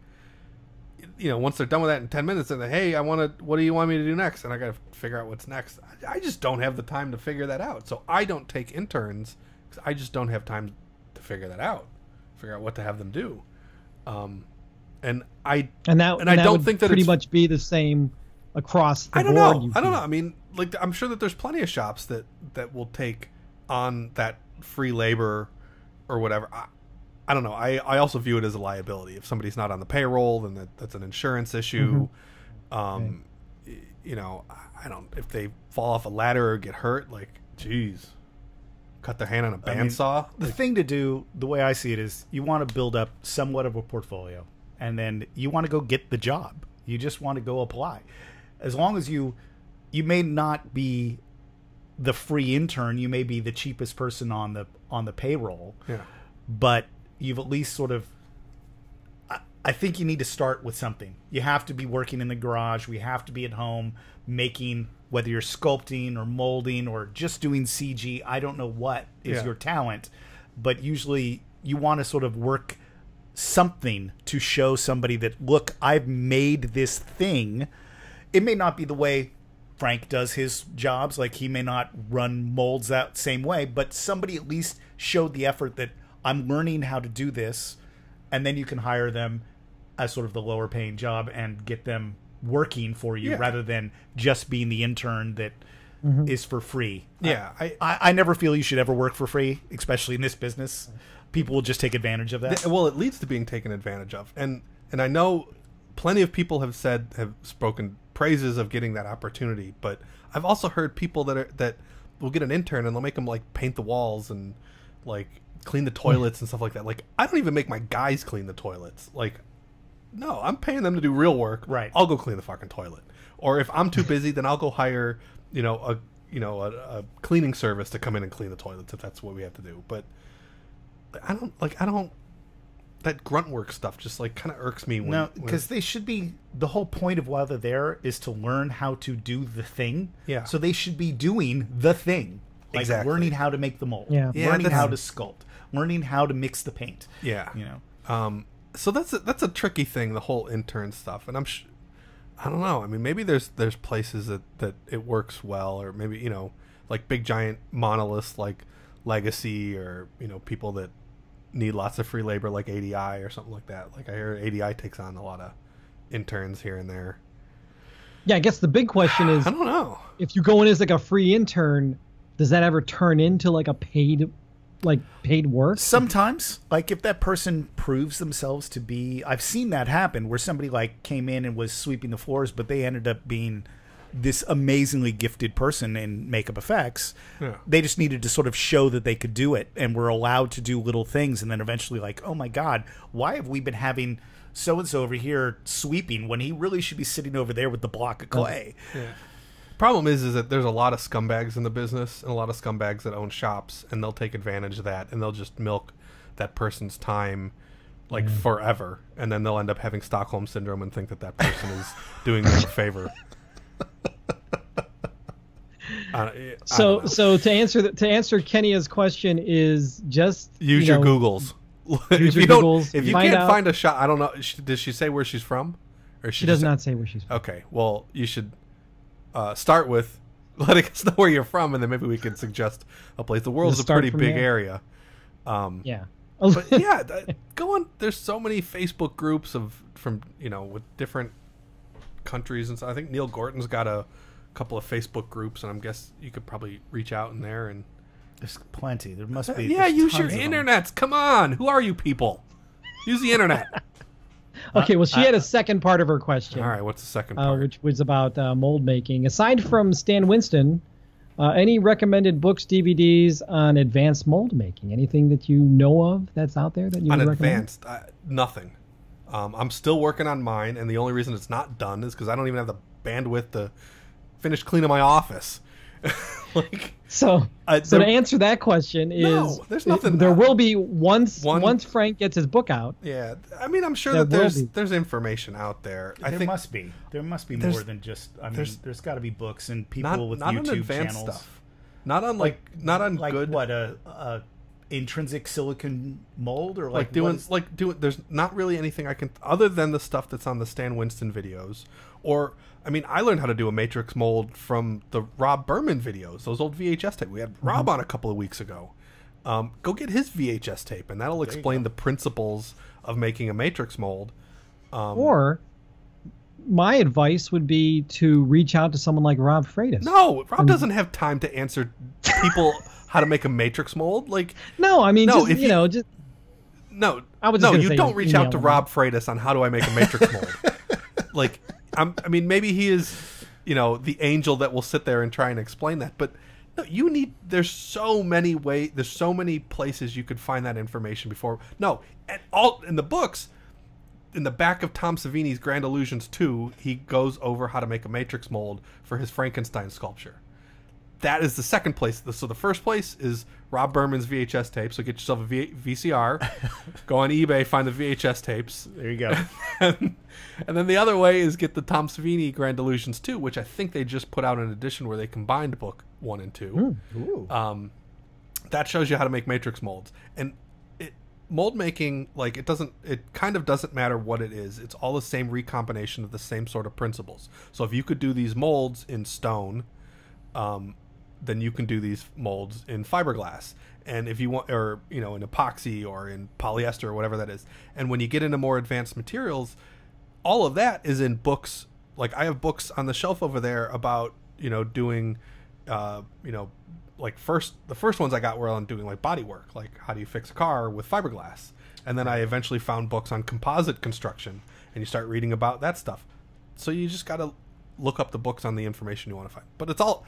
once they're done with that in 10 minutes, they're like, hey, what do you want me to do next? And I got to figure out what's next. I just don't have the time to figure that out. So I don't take interns because I just don't have time to figure that out, figure out what to have them do. And I don't think that pretty much be the same across the board. I don't know. I mean, like, I'm sure that there's plenty of shops that will take on that free labor or whatever. I don't know. I also view it as a liability. If somebody's not on the payroll, then that's an insurance issue. I don't. If they fall off a ladder or get hurt, like, geez, cut their hand on a bandsaw. The thing to do, the way I see it, is you want to build up somewhat of a portfolio, and then you want to go get the job. You just want to go apply. As long as you may not be the free intern, you may be the cheapest person on the payroll. Yeah. But you've at least sort of, I think you need to start with something. You have to be working in the garage. We have to be at home making, whether you're sculpting or molding or just doing CG, I don't know what is your talent, but usually you want to sort of work something to show somebody that, look, I've made this thing. It may not be the way Frank does his jobs. Like, he may not run molds that same way, but somebody at least showed the effort that I'm learning how to do this, and then you can hire them as sort of the lower paying job and get them working for you rather than just being the intern that is for free. Yeah. I never feel you should ever work for free, especially in this business. People will just take advantage of that. Well, it leads to being taken advantage of. And I know plenty of people have spoken praises of getting that opportunity, but I've also heard people that will get an intern and they'll make them like paint the walls and like clean the toilets and stuff like that. Like, I don't even make my guys clean the toilets. Like, no, I'm paying them to do real work. Right. I'll go clean the fucking toilet. Or if I'm too busy, then I'll go hire, a cleaning service to come in and clean the toilets if that's what we have to do. But I don't that grunt work stuff just like kind of irks me. No, because they should be, the whole point of why they're there is to learn how to do the thing. Yeah. So they should be doing the thing. Like learning how to make the mold. Yeah. Learning how to sculpt. Learning how to mix the paint. Yeah. So that's a tricky thing, the whole intern stuff. And I don't know. I mean, maybe there's places that it works well, or maybe, like big giant monoliths like Legacy, or, people that need lots of free labor like ADI or something like that. Like, I hear ADI takes on a lot of interns here and there. Yeah, I guess the big question is, I don't know. If you go in as like a free intern, does that ever turn into like a paid work? Sometimes, like if that person proves themselves to be, I've seen that happen where somebody like came in and was sweeping the floors, but they ended up being this amazingly gifted person in makeup effects. Yeah. They just needed to sort of show that they could do it and were allowed to do little things. And then eventually like, oh my God, why have we been having so-and-so over here sweeping when he really should be sitting over there with the block of clay? Yeah. Problem is that there's a lot of scumbags in the business and a lot of scumbags that own shops, and they'll take advantage of that, and they'll just milk that person's time like forever, and then they'll end up having Stockholm syndrome and think that person is doing them a favor. So to answer Kenya's question is just use your Googles. Use your Googles. If you can't find a shot, I don't know. Does she say where she's from? Or she does not say where she's from. Okay, well, you should start with letting us know where you're from, and then maybe we can suggest a place. The world's a pretty big area. Yeah. But yeah, go on. There's so many Facebook groups from with different countries and stuff. I think Neil Gorton's got a couple of Facebook groups, and I guess you could probably reach out in there. And there's plenty. There must be. Yeah, use your internets. Come on, who are you people? Use the internet. Okay, well, she had a second part of her question. All right, what's the second part? Which was about mold making. Aside from Stan Winston, any recommended books, DVDs on advanced mold making? Anything that you know of that's out there that you would recommend? Advanced, nothing. I'm still working on mine, and the only reason it's not done is because I don't even have the bandwidth to finish cleaning my office. So to answer that question there's nothing. There will be once Frank gets his book out. Yeah, I mean, I'm sure that there's information out there. There must be more than just. I mean, there's got to be books and people with YouTube channels. Stuff. Not on good. What a intrinsic silicon mold or doing. There's not really anything I can other than the stuff that's on the Stan Winston videos. Or I mean, I learned how to do a matrix mold from the Rob Berman videos, those old VHS tape. We had Rob on a couple of weeks ago. Go get his VHS tape, and that'll explain the principles of making a matrix mold. Or my advice would be to reach out to someone like Rob Freitas. No, Rob doesn't have time to answer people how to make a matrix mold. No, I mean, no, just, just no. You don't reach out to Rob Freitas on how do I make a matrix mold. I mean, maybe he is, the angel that will sit there and try and explain that. But no, there's so many there's so many places you could find that information before. No, all in the books, in the back of Tom Savini's Grand Illusions 2, he goes over how to make a matrix mold for his Frankenstein sculpture. That is the second place. So the first place is Rob Berman's VHS tape. So get yourself a VCR. Go on eBay, find the VHS tapes. There you go. And then the other way is get the Tom Savini Grand Illusions 2, which I think they just put out an edition where they combined book 1 and 2. Ooh. That shows you how to make matrix molds. And mold making, it kind of doesn't matter what it is. It's all the same recombination of the same sort of principles. So if you could do these molds in stone, then you can do these molds in fiberglass, and if you want, or in epoxy or in polyester or whatever that is. And when you get into more advanced materials, all of that is in books. Like I have books on the shelf over there about doing, the first ones I got were on doing body work, like how do you fix a car with fiberglass, and then I eventually found books on composite construction, and you start reading about that stuff. So you just got to look up the books on the information you want to find, but it's all.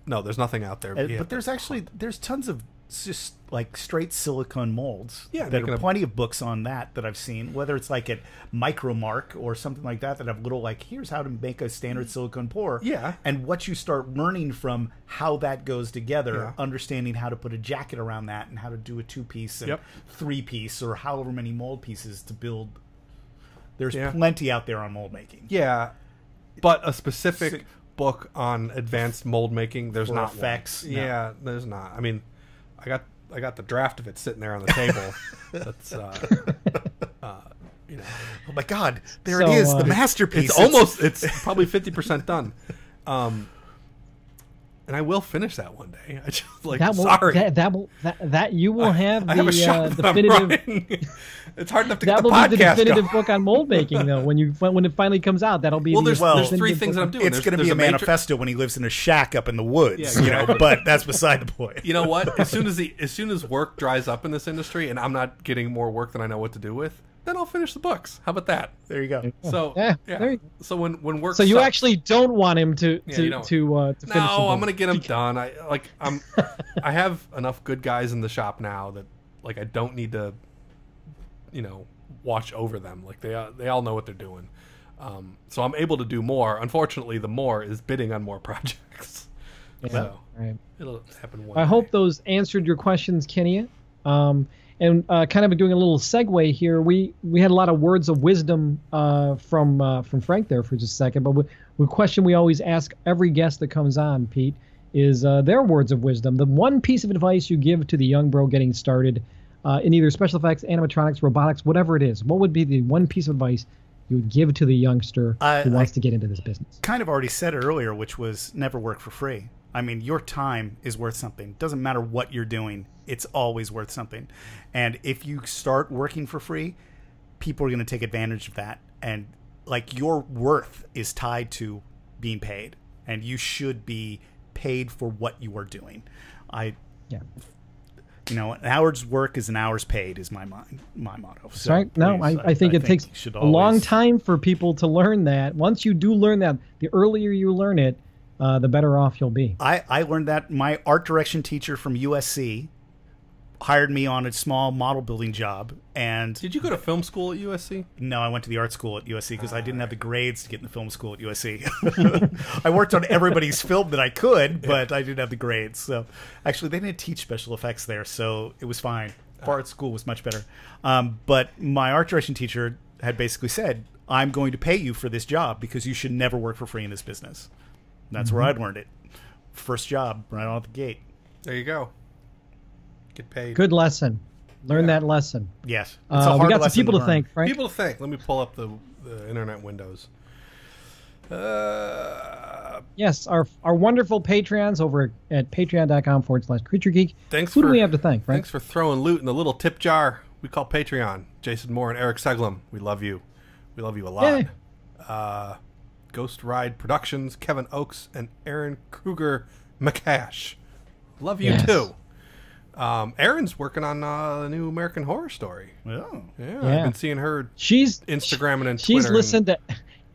No, there's nothing out there. But there's tons of just straight silicone molds. Yeah, there are plenty of books on that I've seen, whether it's at Micromark or something like that have little here's how to make a standard silicone pour. Yeah. And what you start learning from how that goes together, understanding how to put a jacket around that and how to do a 2-piece and 3-piece or however many mold pieces to build. There's plenty out there on mold making. Yeah. But a specific book on advanced mold making, there's not effects. No. Yeah, there's not. I mean, I got the draft of it sitting there on the table. That's oh my God, there it is, the masterpiece. It's probably 50% done. And I will finish that one day. I just sorry. That you will have I have a shot definitive. It's hard enough to get the podcast That will be the definitive book on mold making, though. When it finally comes out, that'll be. There's 3 things that I'm doing. It's going to be a manifesto when he lives in a shack up in the woods, But that's beside the point. You know what? As soon as work dries up in this industry, and I'm not getting more work than I know what to do with, then I'll finish the books. How about that? There you go. So So when work. So you actually don't want him to finish. No, I'm gonna get him done. I have enough good guys in the shop now that I don't need to, watch over them. They all know what they're doing. So I'm able to do more. Unfortunately, the more is bidding on more projects. Yeah, so right. It'll happen one I day. hope those answered your questions, Kenya. And kind of doing a little segue here, we had a lot of words of wisdom from Frank there for just a second. But the question we always ask every guest that comes on, Pete, is their words of wisdom. The one piece of advice you give to the young bro getting started in either special effects, animatronics, robotics, whatever it is. What would be the one piece of advice you would give to the youngster who wants to get into this business? Kind of already said it earlier, which was never work for free. I mean, your time is worth something. Doesn't matter what you're doing. It's always worth something. And if you start working for free, people are going to take advantage of that. And like your worth is tied to being paid, and you should be paid for what you are doing. You know, an hour's work is an hour's paid is my motto. So right. No, I think it takes a long time for people to learn that. Once you do learn that, the earlier you learn it, the better off you'll be. I learned that. My art direction teacher from USC hired me on a small model building job. And did you go to film school at USC? No, I went to the art school at USC because I didn't have the grades to get in the film school at USC. I worked on everybody's film that I could, but I didn't have the grades. So actually, they didn't teach special effects there, so it was fine. Art school was much better. But my art direction teacher had basically said, I'm going to pay you for this job because you should never work for free in this business. And that's where I'd learned it. First job, right out the gate. There you go. Get paid. Good lesson. Learn that lesson. Yes. We got some people to thank, Frank. People to thank. Let me pull up the internet windows. Yes, our wonderful Patreons over at patreon.com/CreatureGeek. Who do we have to thank, Frank? Thanks for throwing loot in the little tip jar we call Patreon. Jason Moore and Eric Seglum. We love you. We love you a lot. Ghost Ride Productions, Kevin Oakes, and Aaron Kruger McCash. Love you too. Erin's working on the new American Horror Story. Oh. Yeah. I've been seeing her Instagramming and Twitter. She's listened to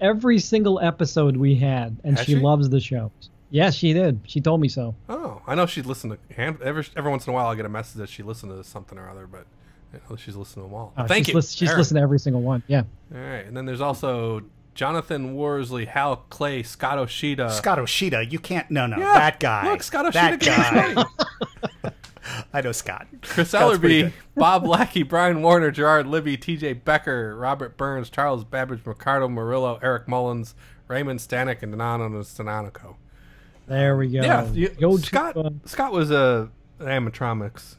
every single episode we had, and she loves the show. Yes, she did. She told me so. Oh, I know she'd listen to every once in a while. I get a message that she listened to something or other, but I know she's listened to them all. Thank you. She's listened to every single one. Yeah. All right, and then there's also Jonathan Worsley, Hal Clay, Scott Oshida. Scott Oshida, you can't. No, that guy. Look, Scott Oshida. That guy. I know Scott. Chris Ellerby, Bob Lackey, Brian Warner, Gerard Libby, TJ Becker, Robert Burns, Charles Babbage, Ricardo Murillo, Eric Mullins, Raymond Stanek, and Donano Stananico. There we go. Yeah, Scott was an animatronics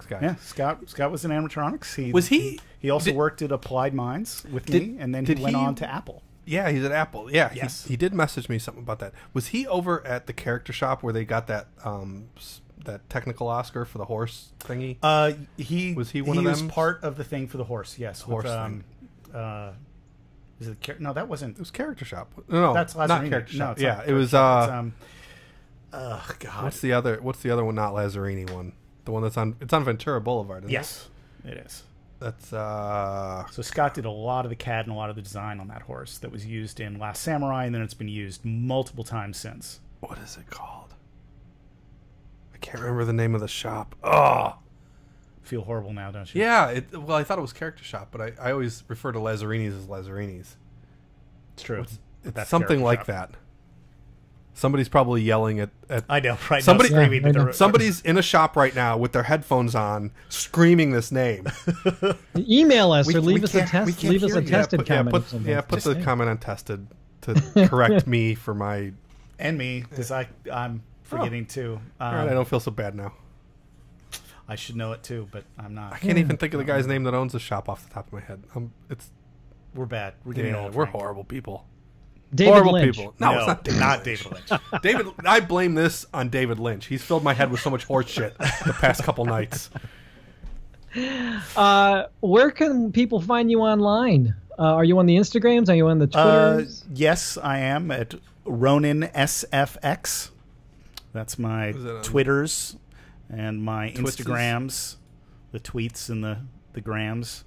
guy. Yeah, Scott was in animatronics. He also worked at Applied Minds with me, and then he went on to Apple. Yeah, he's at Apple. Yeah, yes. He did message me something about that. Was he over at the Character Shop where they got that that technical Oscar for the horse thingy? He was one of them. He was part of the thing for the horse. Yes, horse thing. Is it? No, that wasn't. It was Character Shop. No, that's not Character Shop. No, it was. God. What's the other one? Not Lazzarini one. The one that's on. It's on Ventura Boulevard. Yes, it is. That's So Scott did a lot of the CAD and a lot of the design on that horse that was used in Last Samurai, and then it's been used multiple times since. What is it called? I can't remember the name of the shop. Oh, feel horrible now, don't you? Yeah. Well, I thought it was Character Shop, but I always refer to Lazzarini's as Lazzarini's. It's true. It's something like that. Somebody's probably yelling at I know, right? Somebody's in a shop right now with their headphones on, screaming this name. Email us or leave us a tested comment. Put the comment on tested to correct me for my me because I'm forgetting too. All right, I don't feel so bad now. I should know it too, but I'm not. I can't even think of the guy's name that owns the shop off the top of my head. We're bad. We're getting old. We're horrible people. David Lynch. People. No, it's not David Lynch. I blame this on David Lynch. He's filled my head with so much horse shit the past couple nights. Where can people find you online? Are you on the Instagrams? Are you on the Twitters? Yes, I am at Ronin SFX. That's my Twitters and my Instagrams, the tweets and the grams.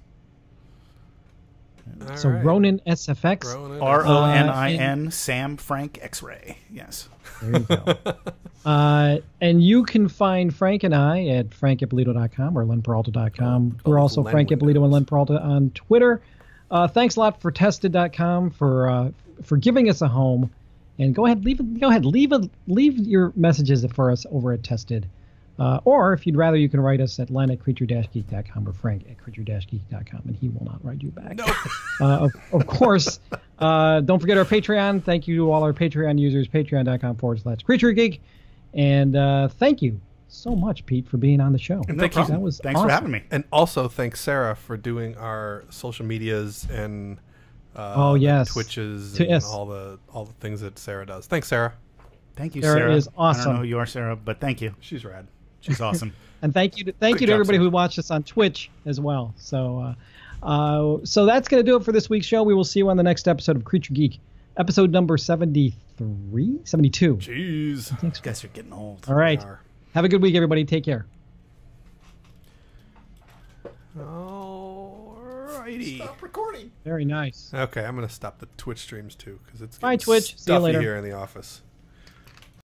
So right. Ronin SFX. RONIN Sam Frank X-Ray. Yes. There you go. And you can find Frank and I at frank@polito.com or lenperalta.com. We're also Frank Ippolito and Len Peralta on Twitter. Thanks a lot for tested.com for giving us a home. And go ahead, leave your messages for us over at Tested. Or if you'd rather, you can write us at Len at creature-geek.com or Frank at creature-geek.com, and he will not write you back. Nope. Of course, don't forget our Patreon. Thank you to all our Patreon users, patreon.com/CreatureGeek. And thank you so much, Pete, for being on the show. And thanks awesome. for having me. And also thanks, Sarah, for doing our social medias and Twitches and all the things that Sarah does. Thanks, Sarah. Thank you, Sarah. Sarah. Is awesome. I don't know who you are, Sarah, but thank you. She's rad. She's awesome. And thank you to job, everybody Sarah. who watched us on Twitch as well. So that's going to do it for this week's show. We will see you on the next episode of Creature Geek, episode number 73? 72. Jeez. Thanks, guys. Are getting old. All right. Have a good week, everybody. Take care. Alrighty. Stop recording. Very nice. Okay, I'm going to stop the Twitch streams too because it's Bye, Twitch. See you stuffy later. here in the office.